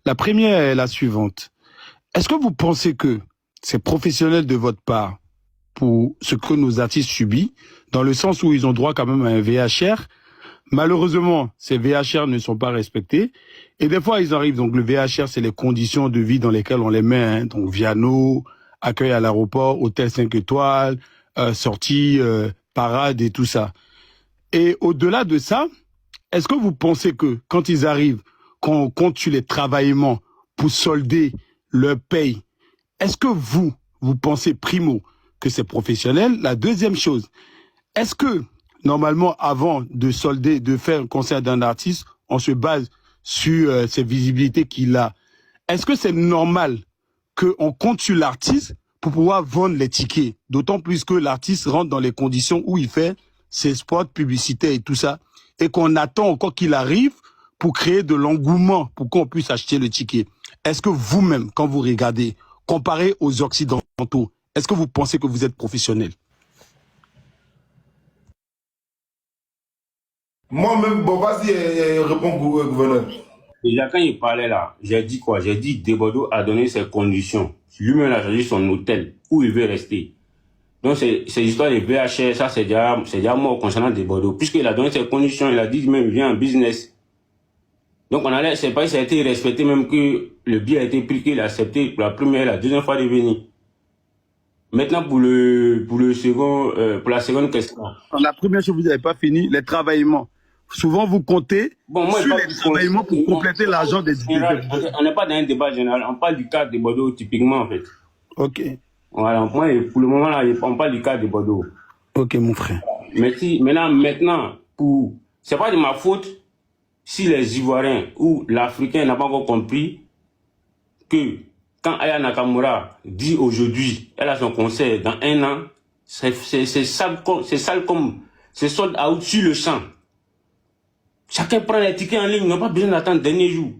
La première est la suivante. Est-ce que vous pensez que c'est professionnel de votre part pour ce que nos artistes subissent, dans le sens où ils ont droit quand même à un VHR? Malheureusement, ces VHR ne sont pas respectés. Et des fois, ils arrivent. Donc, le VHR, c'est les conditions de vie dans lesquelles on les met. Hein. Donc, Viano, accueil à l'aéroport, hôtel 5 étoiles, sortie, parade et tout ça. Et au-delà de ça, est-ce que vous pensez que quand ils arrivent, quand on compte sur les travaillements pour solder leur paye, est-ce que vous pensez, primo, que c'est professionnel? La deuxième chose, est-ce que, normalement, avant de solder, de faire un concert d'un artiste, on se base sur ses visibilités qu'il a? Est-ce que c'est normal qu'on compte sur l'artiste pour pouvoir vendre les tickets? D'autant plus que l'artiste rentre dans les conditions où il fait ses spots publicitaires et tout ça, et qu'on attend encore qu'il arrive pour créer de l'engouement pour qu'on puisse acheter le ticket. Est-ce que vous-même, quand vous regardez, comparé aux Occidentaux, est-ce que vous pensez que vous êtes professionnel? Moi-même, bon, vas-y, réponds, gouverneur. Déjà, quand il parlait là, j'ai dit quoi? J'ai dit Debordo a donné ses conditions. Lui-même a choisi son hôtel où il veut rester. Donc, ces histoires de VHR, ça, c'est déjà mort concernant Debordo. Puisqu'il a donné ses conditions, il a dit même, viens en business. Donc, c'est pas si ça a été respecté, même que le billet a été pris, qu'il a accepté pour la première et la deuxième fois de venir. Maintenant, pour la seconde question. La première chose, vous n'avez pas fini, les travaillements. Souvent, vous comptez sur les travaillements pour compléter l'argent des... On n'est pas dans un débat général, on parle du cas de Bordeaux, typiquement, en fait. Ok. Voilà, moi, pour le moment, là, on parle du cas de Bordeaux. Ok, mon frère. Merci. Maintenant, c'est pas de ma faute si les Ivoiriens ou l'Africain n'a pas encore compris que quand Aya Nakamura dit aujourd'hui, elle a son concert dans 1 an, c'est sale comme, c'est sold out sur le champ. Chacun prend les tickets en ligne, on n'a pas besoin d'attendre le dernier jour.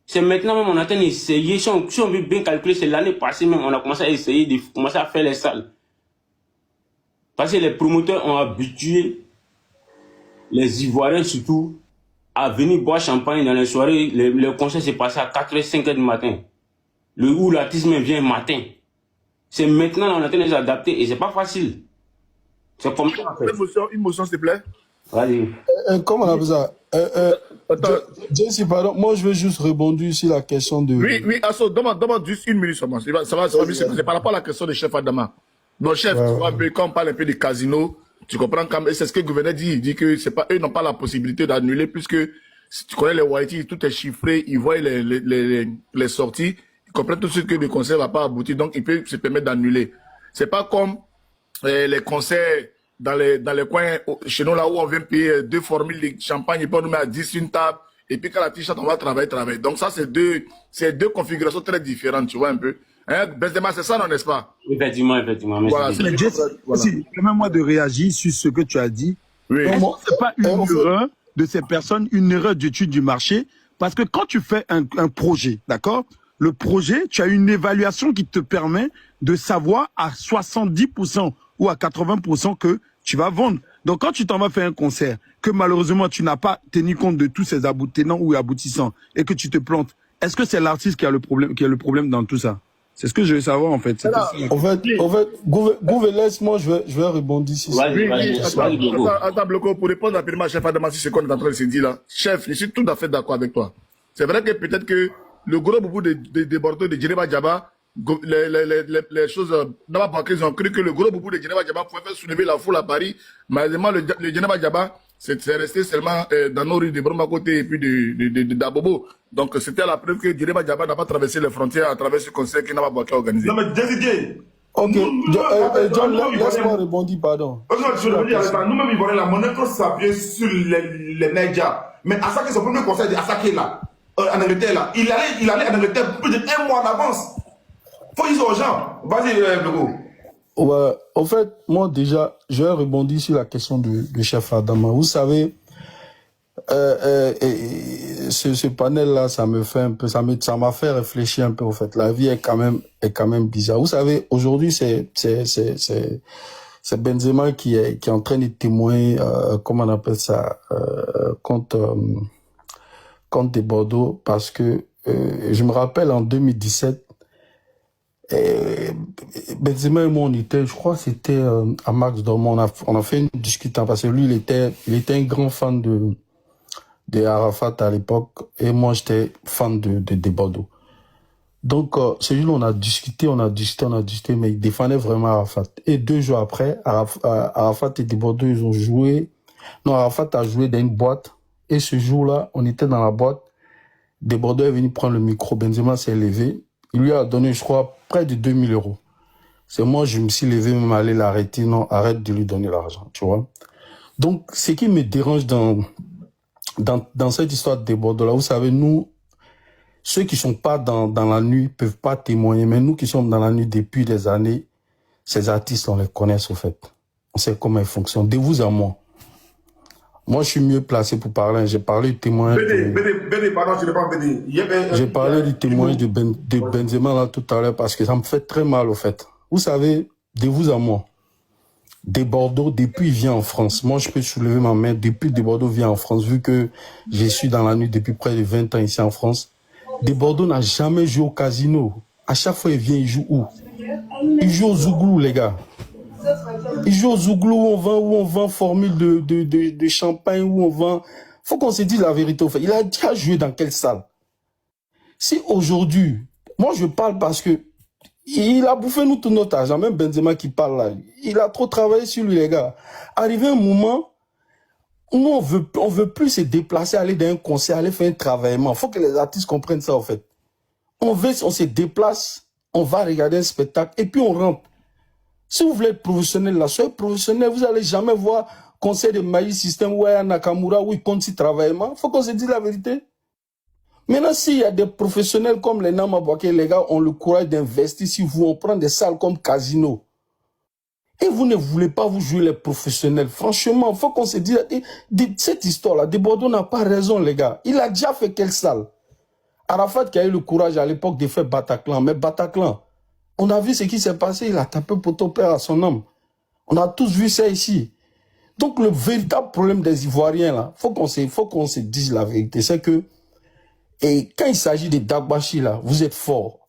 C'est maintenant même, on a essayé, si on veut bien calculer, c'est l'année passée même, on a commencé à essayer de commencer à faire les salles. Parce que les promoteurs ont habitué les Ivoiriens surtout à venir boire champagne dans les soirées. Le concert s'est passé à 4h, 5h du matin. Où l'artiste même vient le matin. C'est maintenant on est en train de les adapter et c'est pas facile. C'est comme ça en fait. Une motion s'il te plaît. Vas-y. Comment on a besoin Jesse, pardon, moi je veux juste rebondir sur la question de... Oui, Asso, demande juste 1 minute seulement. Ça va, c'est par rapport à la question de chef Adama. Donc chef, tu vois, quand on parle un peu des casinos, tu comprends quand même, c'est ce que le gouverneur dit, il dit que c'est pas, eux n'ont pas la possibilité d'annuler puisque si tu connais les Whitey, tout est chiffré, ils voient les sorties, ils comprennent tout de suite que le concert va pas aboutir, donc ils peuvent se permettre d'annuler. C'est pas comme les concerts dans les coins chez nous là où on vient payer 2 formules de champagne et puis on nous met à 10 une table et puis quand la t-shirt on va travailler. Donc ça c'est deux configurations très différentes, tu vois un peu. Hein, Benzema, c'est ça non, n'est-ce pas? Effectivement. Voilà, permets-moi de réagir sur ce que tu as dit. Oui. C'est pas une erreur de ces personnes, une erreur d'étude du marché, parce que quand tu fais un projet, d'accord? Le projet, tu as une évaluation qui te permet de savoir à 70% ou à 80% que tu vas vendre. Donc, quand tu t'en vas faire un concert, que malheureusement, tu n'as pas tenu compte de tous ces aboutissants ou aboutissants et que tu te plantes, est-ce que c'est l'artiste qui a le problème dans tout ça? C'est ce que je veux savoir, en fait. En fait, laisse-moi, je vais rebondir ici. Attends, Bloco, pour répondre rapidement à chef Adama, si c'est qu'on est en train de se dire là. Chef, je suis tout à fait d'accord avec toi. C'est vrai que peut-être que le gros boubou de Bordeaux, de Djeneba Djaba, les choses, ils ont cru que le gros boubou de Djeneba Djaba pouvait faire soulever la foule à Paris. Malheureusement, le Djeneba Djaba, c'est resté seulement dans nos rues de Broma côté et puis de Dabobo. Donc, c'était la preuve que Djeneba Djaba n'a pas traversé les frontières à travers ce concert qu'il n'a pas organisé. Non, mais Décidé. Ok, John, laisse-moi rebondir, pardon. Nous-mêmes, Ivoiriens, la monnaie qu'on s'appuie sur les médias. Mais Asake, son premier concert d'Asake là, en Angleterre là, il allait en Angleterre plus d'1 mois d'avance. Faut dire aux gens. Vas-y, Bloco. Ouais, en fait, moi déjà, je vais rebondir sur la question de chef Adama. Vous savez, Ce panel-là, ça me fait un peu, ça m'a fait réfléchir un peu, au fait. La vie est quand même bizarre. Vous savez, aujourd'hui, c'est Benzema qui est en train de témoigner, comment on appelle ça, contre des Bordeaux, parce que, je me rappelle en 2017, Benzema et moi, on était, je crois, c'était à Max Dormont, on a fait une discussion, parce que lui, il était un grand fan de Arafat à l'époque, et moi, j'étais fan de Bordeaux. Donc, ce jour-là, on a discuté, mais il défendait vraiment Arafat. Et 2 jours après, Arafat et Bordeaux, ils ont joué. Non, Arafat a joué dans une boîte. Et ce jour-là, on était dans la boîte. Bordeaux est venu prendre le micro. Benzema s'est levé. Il lui a donné, je crois, près de 2000 €. C'est moi, je me suis levé, même aller l'arrêter. Non, arrête de lui donner l'argent, tu vois. Donc, ce qui me dérange dans cette histoire de Bordeaux-là, vous savez, nous, ceux qui sont pas dans la nuit peuvent pas témoigner, mais nous qui sommes dans la nuit depuis des années, ces artistes, on les connaît, au fait. On sait comment ils fonctionnent. De vous à moi. Moi, je suis mieux placé pour parler. J'ai parlé du témoignage. Béné, pardon, tu n'es pas Béné. J'ai parlé du témoignage de Benzema là tout à l'heure parce que ça me fait très mal, au fait. Vous savez, de vous à moi. De Bordeaux, depuis il vient en France. Moi, je peux soulever ma main. Depuis de Bordeaux vient en France, vu que je suis dans la nuit depuis près de 20 ans ici en France. De Bordeaux n'a jamais joué au casino. À chaque fois, il vient, il joue où? Il joue au Zouglou, les gars. Il joue au Zouglou où on vend formule de champagne, où on vend... Faut qu'on se dise la vérité, au fait. Il a déjà joué dans quelle salle? Si aujourd'hui, moi je parle parce que il a bouffé nous tout notre argent, même Benzema qui parle là. Il a trop travaillé sur lui, les gars. Arrivé un moment, nous on veut plus se déplacer, aller dans un concert, aller faire un travaillement. Faut que les artistes comprennent ça, en fait. On se déplace, on va regarder un spectacle et puis on rentre. Si vous voulez être professionnel là, soyez professionnel, vous n'allez jamais voir concert de Maïs System ou à Nakamura où ils comptent si travaillement. Faut qu'on se dise la vérité. Maintenant, s'il y a des professionnels comme les Nama Boaké, les gars ont le courage d'investir si vous, on prend des salles comme Casino. Et vous ne voulez pas vous jouer les professionnels. Franchement, il faut qu'on se dise, cette histoire-là, de Bordeaux n'a pas raison, les gars. Il a déjà fait quelle salle? Arafat qui a eu le courage à l'époque de faire Bataclan. Mais Bataclan, on a vu ce qui s'est passé. Il a tapé poteau père à son homme. On a tous vu ça ici. Donc, le véritable problème des Ivoiriens, là, faut qu'on se dise la vérité. C'est que, et quand il s'agit de Dagbashi, là, vous êtes fort.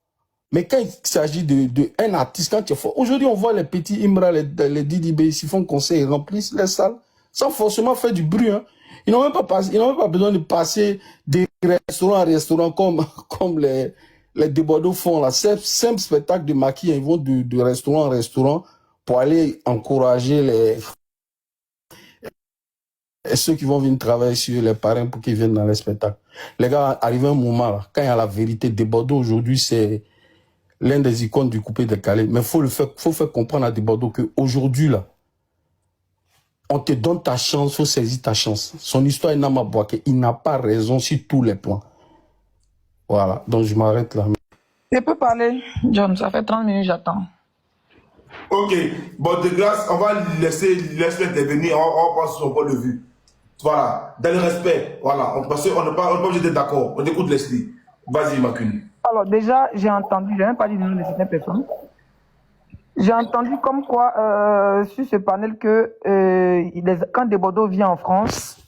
Mais quand il s'agit de un artiste, quand tu es fort. Aujourd'hui, on voit les petits Imra, les Didi B, ils font concert, ils remplissent les salles, sans forcément faire du bruit, hein. Ils n'ont même pas besoin de passer des restaurants à restaurants comme les Bordeaux font, là. C'est simple spectacle de maquis, ils vont de restaurant en restaurant pour aller encourager ceux qui vont venir travailler sur les parrains pour qu'ils viennent dans les spectacles. Les gars, arrivé un moment, là, quand il y a la vérité, de Bordeaux aujourd'hui, c'est l'un des icônes du coupé de Calais. Mais faut faire comprendre à de Bordeaux qu'aujourd'hui, là, on te donne ta chance, faut saisir ta chance. Son histoire est Nama Boaké. Il n'a pas raison sur tous les plans. Voilà, donc je m'arrête là. Je peux parler, John, ça fait 30 minutes, j'attends. Ok, bon, de grâce, on va laisser intervenir, on va passer son point de vue. Voilà, dans le respect, voilà, parce qu'on n'est pas obligé d'être d'accord. On écoute Leslie. Vas-y, Macune. Alors, déjà, j'ai entendu, je n'ai même pas dit le nom de certaines personnes. J'ai entendu comme quoi, sur ce panel, que quand De Bordeaux vient en France,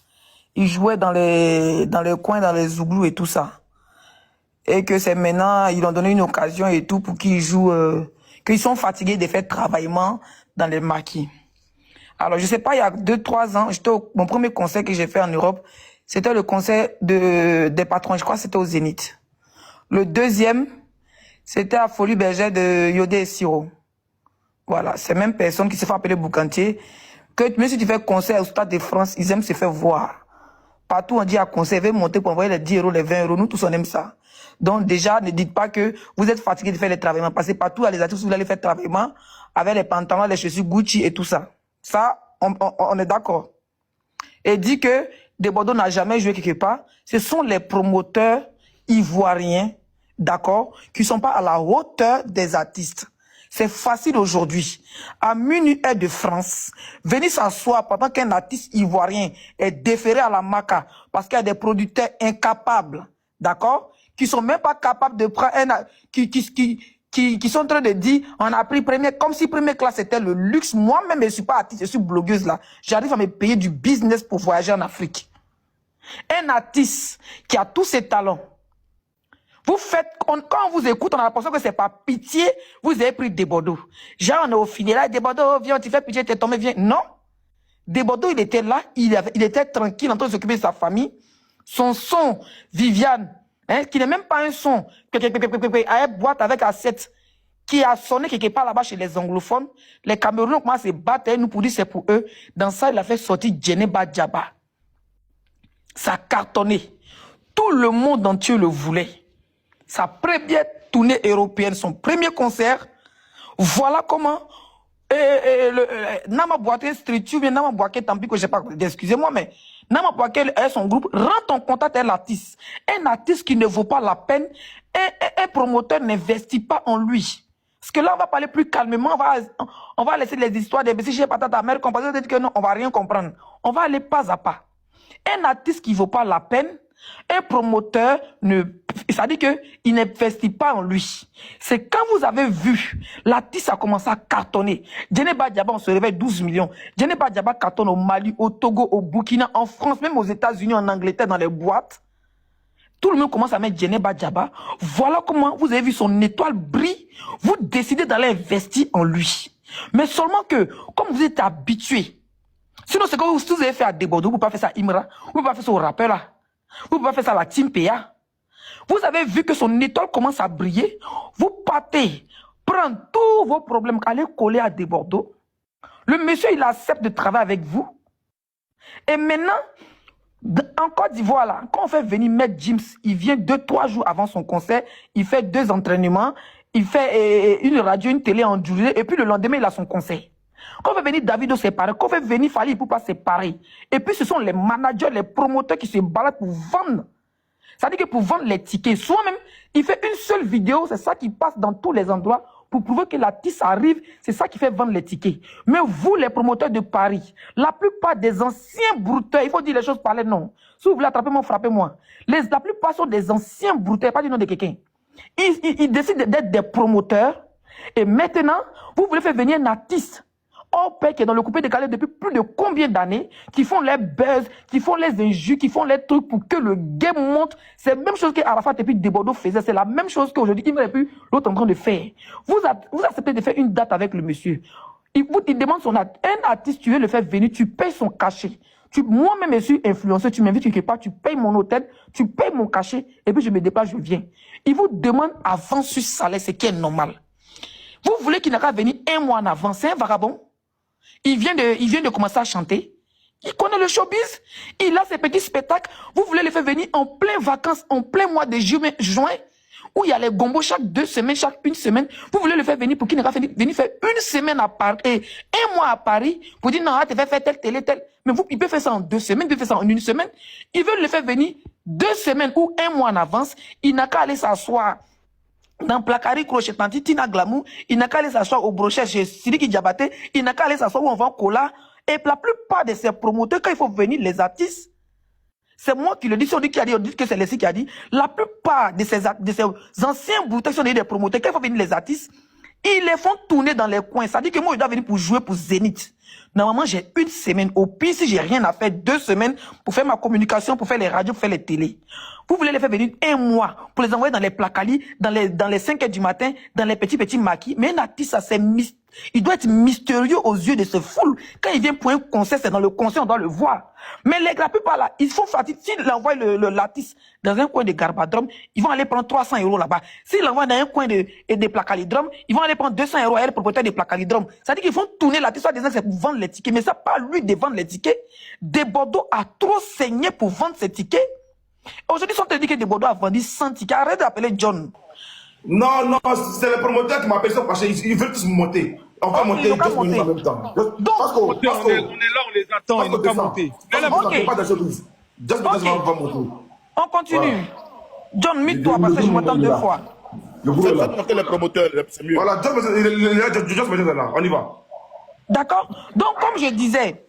il jouait dans les coins, dans les Zouglous et tout ça. Et que c'est maintenant, ils ont donné une occasion et tout pour qu'ils jouent, qu'ils sont fatigués de faire travaillement dans les maquis. Alors, je sais pas, il y a 2-3 ans, mon premier concert que j'ai fait en Europe, c'était le concert des patrons, je crois que c'était au Zénith. Le deuxième, c'était à Folie Bergère de Yodé et Siro. Voilà, c'est même personne qui se fait appeler Boucantier, que même si tu fais concert au Stade de France, ils aiment se faire voir. Partout on dit à concert, veuillez monter pour envoyer les 10 €, les 20 €, nous tous on aime ça. Donc déjà, ne dites pas que vous êtes fatigué de faire les travaillements, parce que partout à les artistes, vous allez faire travaillement avec les pantalons, les chaussures Gucci et tout ça. Ça, on est d'accord. Et dit que De Bordeaux n'a jamais joué quelque part. Ce sont les promoteurs ivoiriens, d'accord, qui ne sont pas à la hauteur des artistes. C'est facile aujourd'hui, à minuit heure de France, venir s'asseoir pendant qu'un artiste ivoirien est déféré à la MACA parce qu'il y a des producteurs incapables, d'accord, qui sont même pas capables de prendre qui sont en train de dire on a pris première, comme si première classe était le luxe. Moi-même, je ne suis pas artiste, je suis blogueuse là. J'arrive à me payer du business pour voyager en Afrique. Un artiste qui a tous ses talents. Vous faites, quand on vous écoute, on a l'impression que c'est par pitié, vous avez pris des Bordeaux. Genre, on est au final, là, des Bordeaux, viens, tu fais pitié, t'es tombé, viens. Non. Des Bordeaux, il était là, il était tranquille en train de s'occuper de sa famille. Son son, Viviane, hein, qui n'est même pas un son, à une boîte avec assiette, qui a sonné quelque part là-bas chez les anglophones. Les Camerounais ont commencé à se battre, nous, pour dire c'est pour eux. Dans ça, il a fait sortir Djeneba Djaba. Ça a cartonné. Tout le monde entier le voulait. Sa première tournée européenne, son premier concert. Voilà comment Nama Bouaké Street Tube, Nama Bouaké, tant pis que je n'ai pas, excusez-moi, mais Nama Bouaké et son groupe rentrent en contact avec l'artiste. Un artiste qui ne vaut pas la peine, un promoteur n'investit pas en lui. Parce que là, on va parler plus calmement, on va laisser les histoires des BCG patates amères, on va dire que non, on va rien comprendre. On va aller pas à pas. Un artiste qui ne vaut pas la peine, un promoteur, ça dit qu'il n'investit pas en lui. C'est quand vous avez vu, l'artiste a commencé à cartonner. Djeneba Djaba, on se réveille 12 millions. Djeneba Djaba cartonne au Mali, au Togo, au Burkina, en France, même aux États-Unis, en Angleterre, dans les boîtes. Tout le monde commence à mettre Djeneba Djaba. Voilà comment vous avez vu son étoile briller. Vous décidez d'aller investir en lui. Mais seulement que, comme vous êtes habitué, sinon c'est comme vous avez fait à Debodo, vous ne pouvez pas faire ça à Imra, vous ne pouvez pas faire ça au rappeur là. Vous ne pouvez pas faire ça à la Team PA. Vous avez vu que son étoile commence à briller. Vous partez, prendre tous vos problèmes, aller coller à Bordeaux. Le monsieur, il accepte de travailler avec vous. Et maintenant, en Côte d'Ivoire, là, quand on fait venir Maître James, il vient 2-3 jours avant son concert, il fait 2 entraînements, il fait une radio, une télé en journée, et puis le lendemain, il a son concert. Quand on fait venir Davido, c'est pareil. Quand on fait venir Fali Ipupa, c'est pareil. Et puis, ce sont les managers, les promoteurs qui se baladent pour vendre. Ça veut dire que pour vendre les tickets, soit même, il fait une seule vidéo, c'est ça qui passe dans tous les endroits pour prouver que l'artiste arrive, c'est ça qui fait vendre les tickets. Mais vous, les promoteurs de Paris, la plupart des anciens brouteurs, il faut dire les choses par les noms. Si vous voulez attraper moi, frappez-moi. La plupart sont des anciens brouteurs, pas du nom de quelqu'un. Ils décident d'être des promoteurs. Et maintenant, vous voulez faire venir un artiste au pays qui est dans le coupé décalé depuis plus de combien d'années, qui font les buzz, qui font les injures, qui font les trucs pour que le game monte. C'est la même chose que Arafat et puis Debordeaux faisait. C'est la même chose qu'aujourd'hui, il et puis l'autre en train de faire. Vous acceptez de faire une date avec le monsieur. Il demande son date. Un artiste, tu veux le faire venir, tu payes son cachet. Moi-même, je suis influenceur, tu m'invites quelque part, tu payes mon hôtel, tu payes mon cachet, et puis je me déplace, je viens. Il vous demande avant sur salaire, ce qui est normal. Vous voulez qu'il n'a qu'à venir 1 mois en avance, c'est un vagabond. Il vient de commencer à chanter. Il connaît le showbiz. Il a ses petits spectacles. Vous voulez le faire venir en plein vacances, en plein mois de juin, où il y a les gombos chaque 2 semaines, chaque 1 semaine. Vous voulez le faire venir pour qu'il n'ait pas venir faire 1 semaine à Paris, 1 mois à Paris, pour dire non, tu vas faire tel, tel. Mais il peut faire ça en 2 semaines, il peut faire ça en 1 semaine. Ils veulent le faire venir 2 semaines ou 1 mois en avance. Il n'a qu'à aller s'asseoir dans Placari Crochet Tanti, Tina Glamour, il n'a qu'à aller s'asseoir au brochet chez Sidiki Diabaté, il n'a qu'à aller s'asseoir où on vend cola. Et la plupart de ces promoteurs, quand il faut venir, les artistes, c'est moi qui le dis, si on dit qui a dit, on dit que c'est Leslie qui a dit, la plupart de ces anciens boutons, si on dit des promoteurs, quand il faut venir les artistes, ils les font tourner dans les coins. Ça dit que moi, je dois venir pour jouer pour Zénith. Normalement, j'ai 1 semaine. Au pire, si j'ai rien à faire, 2 semaines pour faire ma communication, pour faire les radios, pour faire les télés. Vous voulez les faire venir 1 mois pour les envoyer dans les placalis, dans les 5 heures du matin, dans les petits maquis. Mais un artiste, ça, il doit être mystérieux aux yeux de ce foule. Quand il vient pour un concert, c'est dans le concert, on doit le voir. Mais la plupart là, ils font fatigue. S'ils envoient l'artiste dans un coin de Garbadrum, ils vont aller prendre 300 € là-bas. S'ils l'envoient dans un coin de Placalidrum, ils vont aller prendre 200 € à le propriétaire de Placalidrum. Ça veut dire qu'ils font tourner l'artiste, soit disant que c'est pour vendre les tickets. Mais ça, pas lui de vendre les tickets. Bordeaux a trop saigné pour vendre ses tickets. Aujourd'hui, si on te dit que Bordeaux a vendu 100 tickets, arrête d'appeler John. Non, c'est le promoteur qui m'appelle ça parce qu'ils veulent tous monter. On va monter, tous en même temps. Parce qu'on est là, on les attend, ils n'ont pas monté. On continue. John, mute-toi parce que je m'entends 2 fois. Le boulot C'est est ça là. monter les promoteurs, c'est mieux. Voilà, Just Message est là. On y va. D'accord? Donc, comme je disais,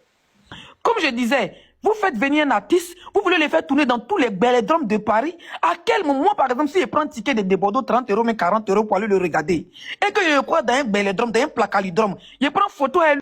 vous faites venir un artiste, vous voulez les faire tourner dans tous les bélodromes de Paris. À quel moment, par exemple, si je prends un ticket de Bordeaux, 30 €, mais 40 € pour aller le regarder, et que je crois dans un bélodrome, dans un placalidrome, je prends photo à lui.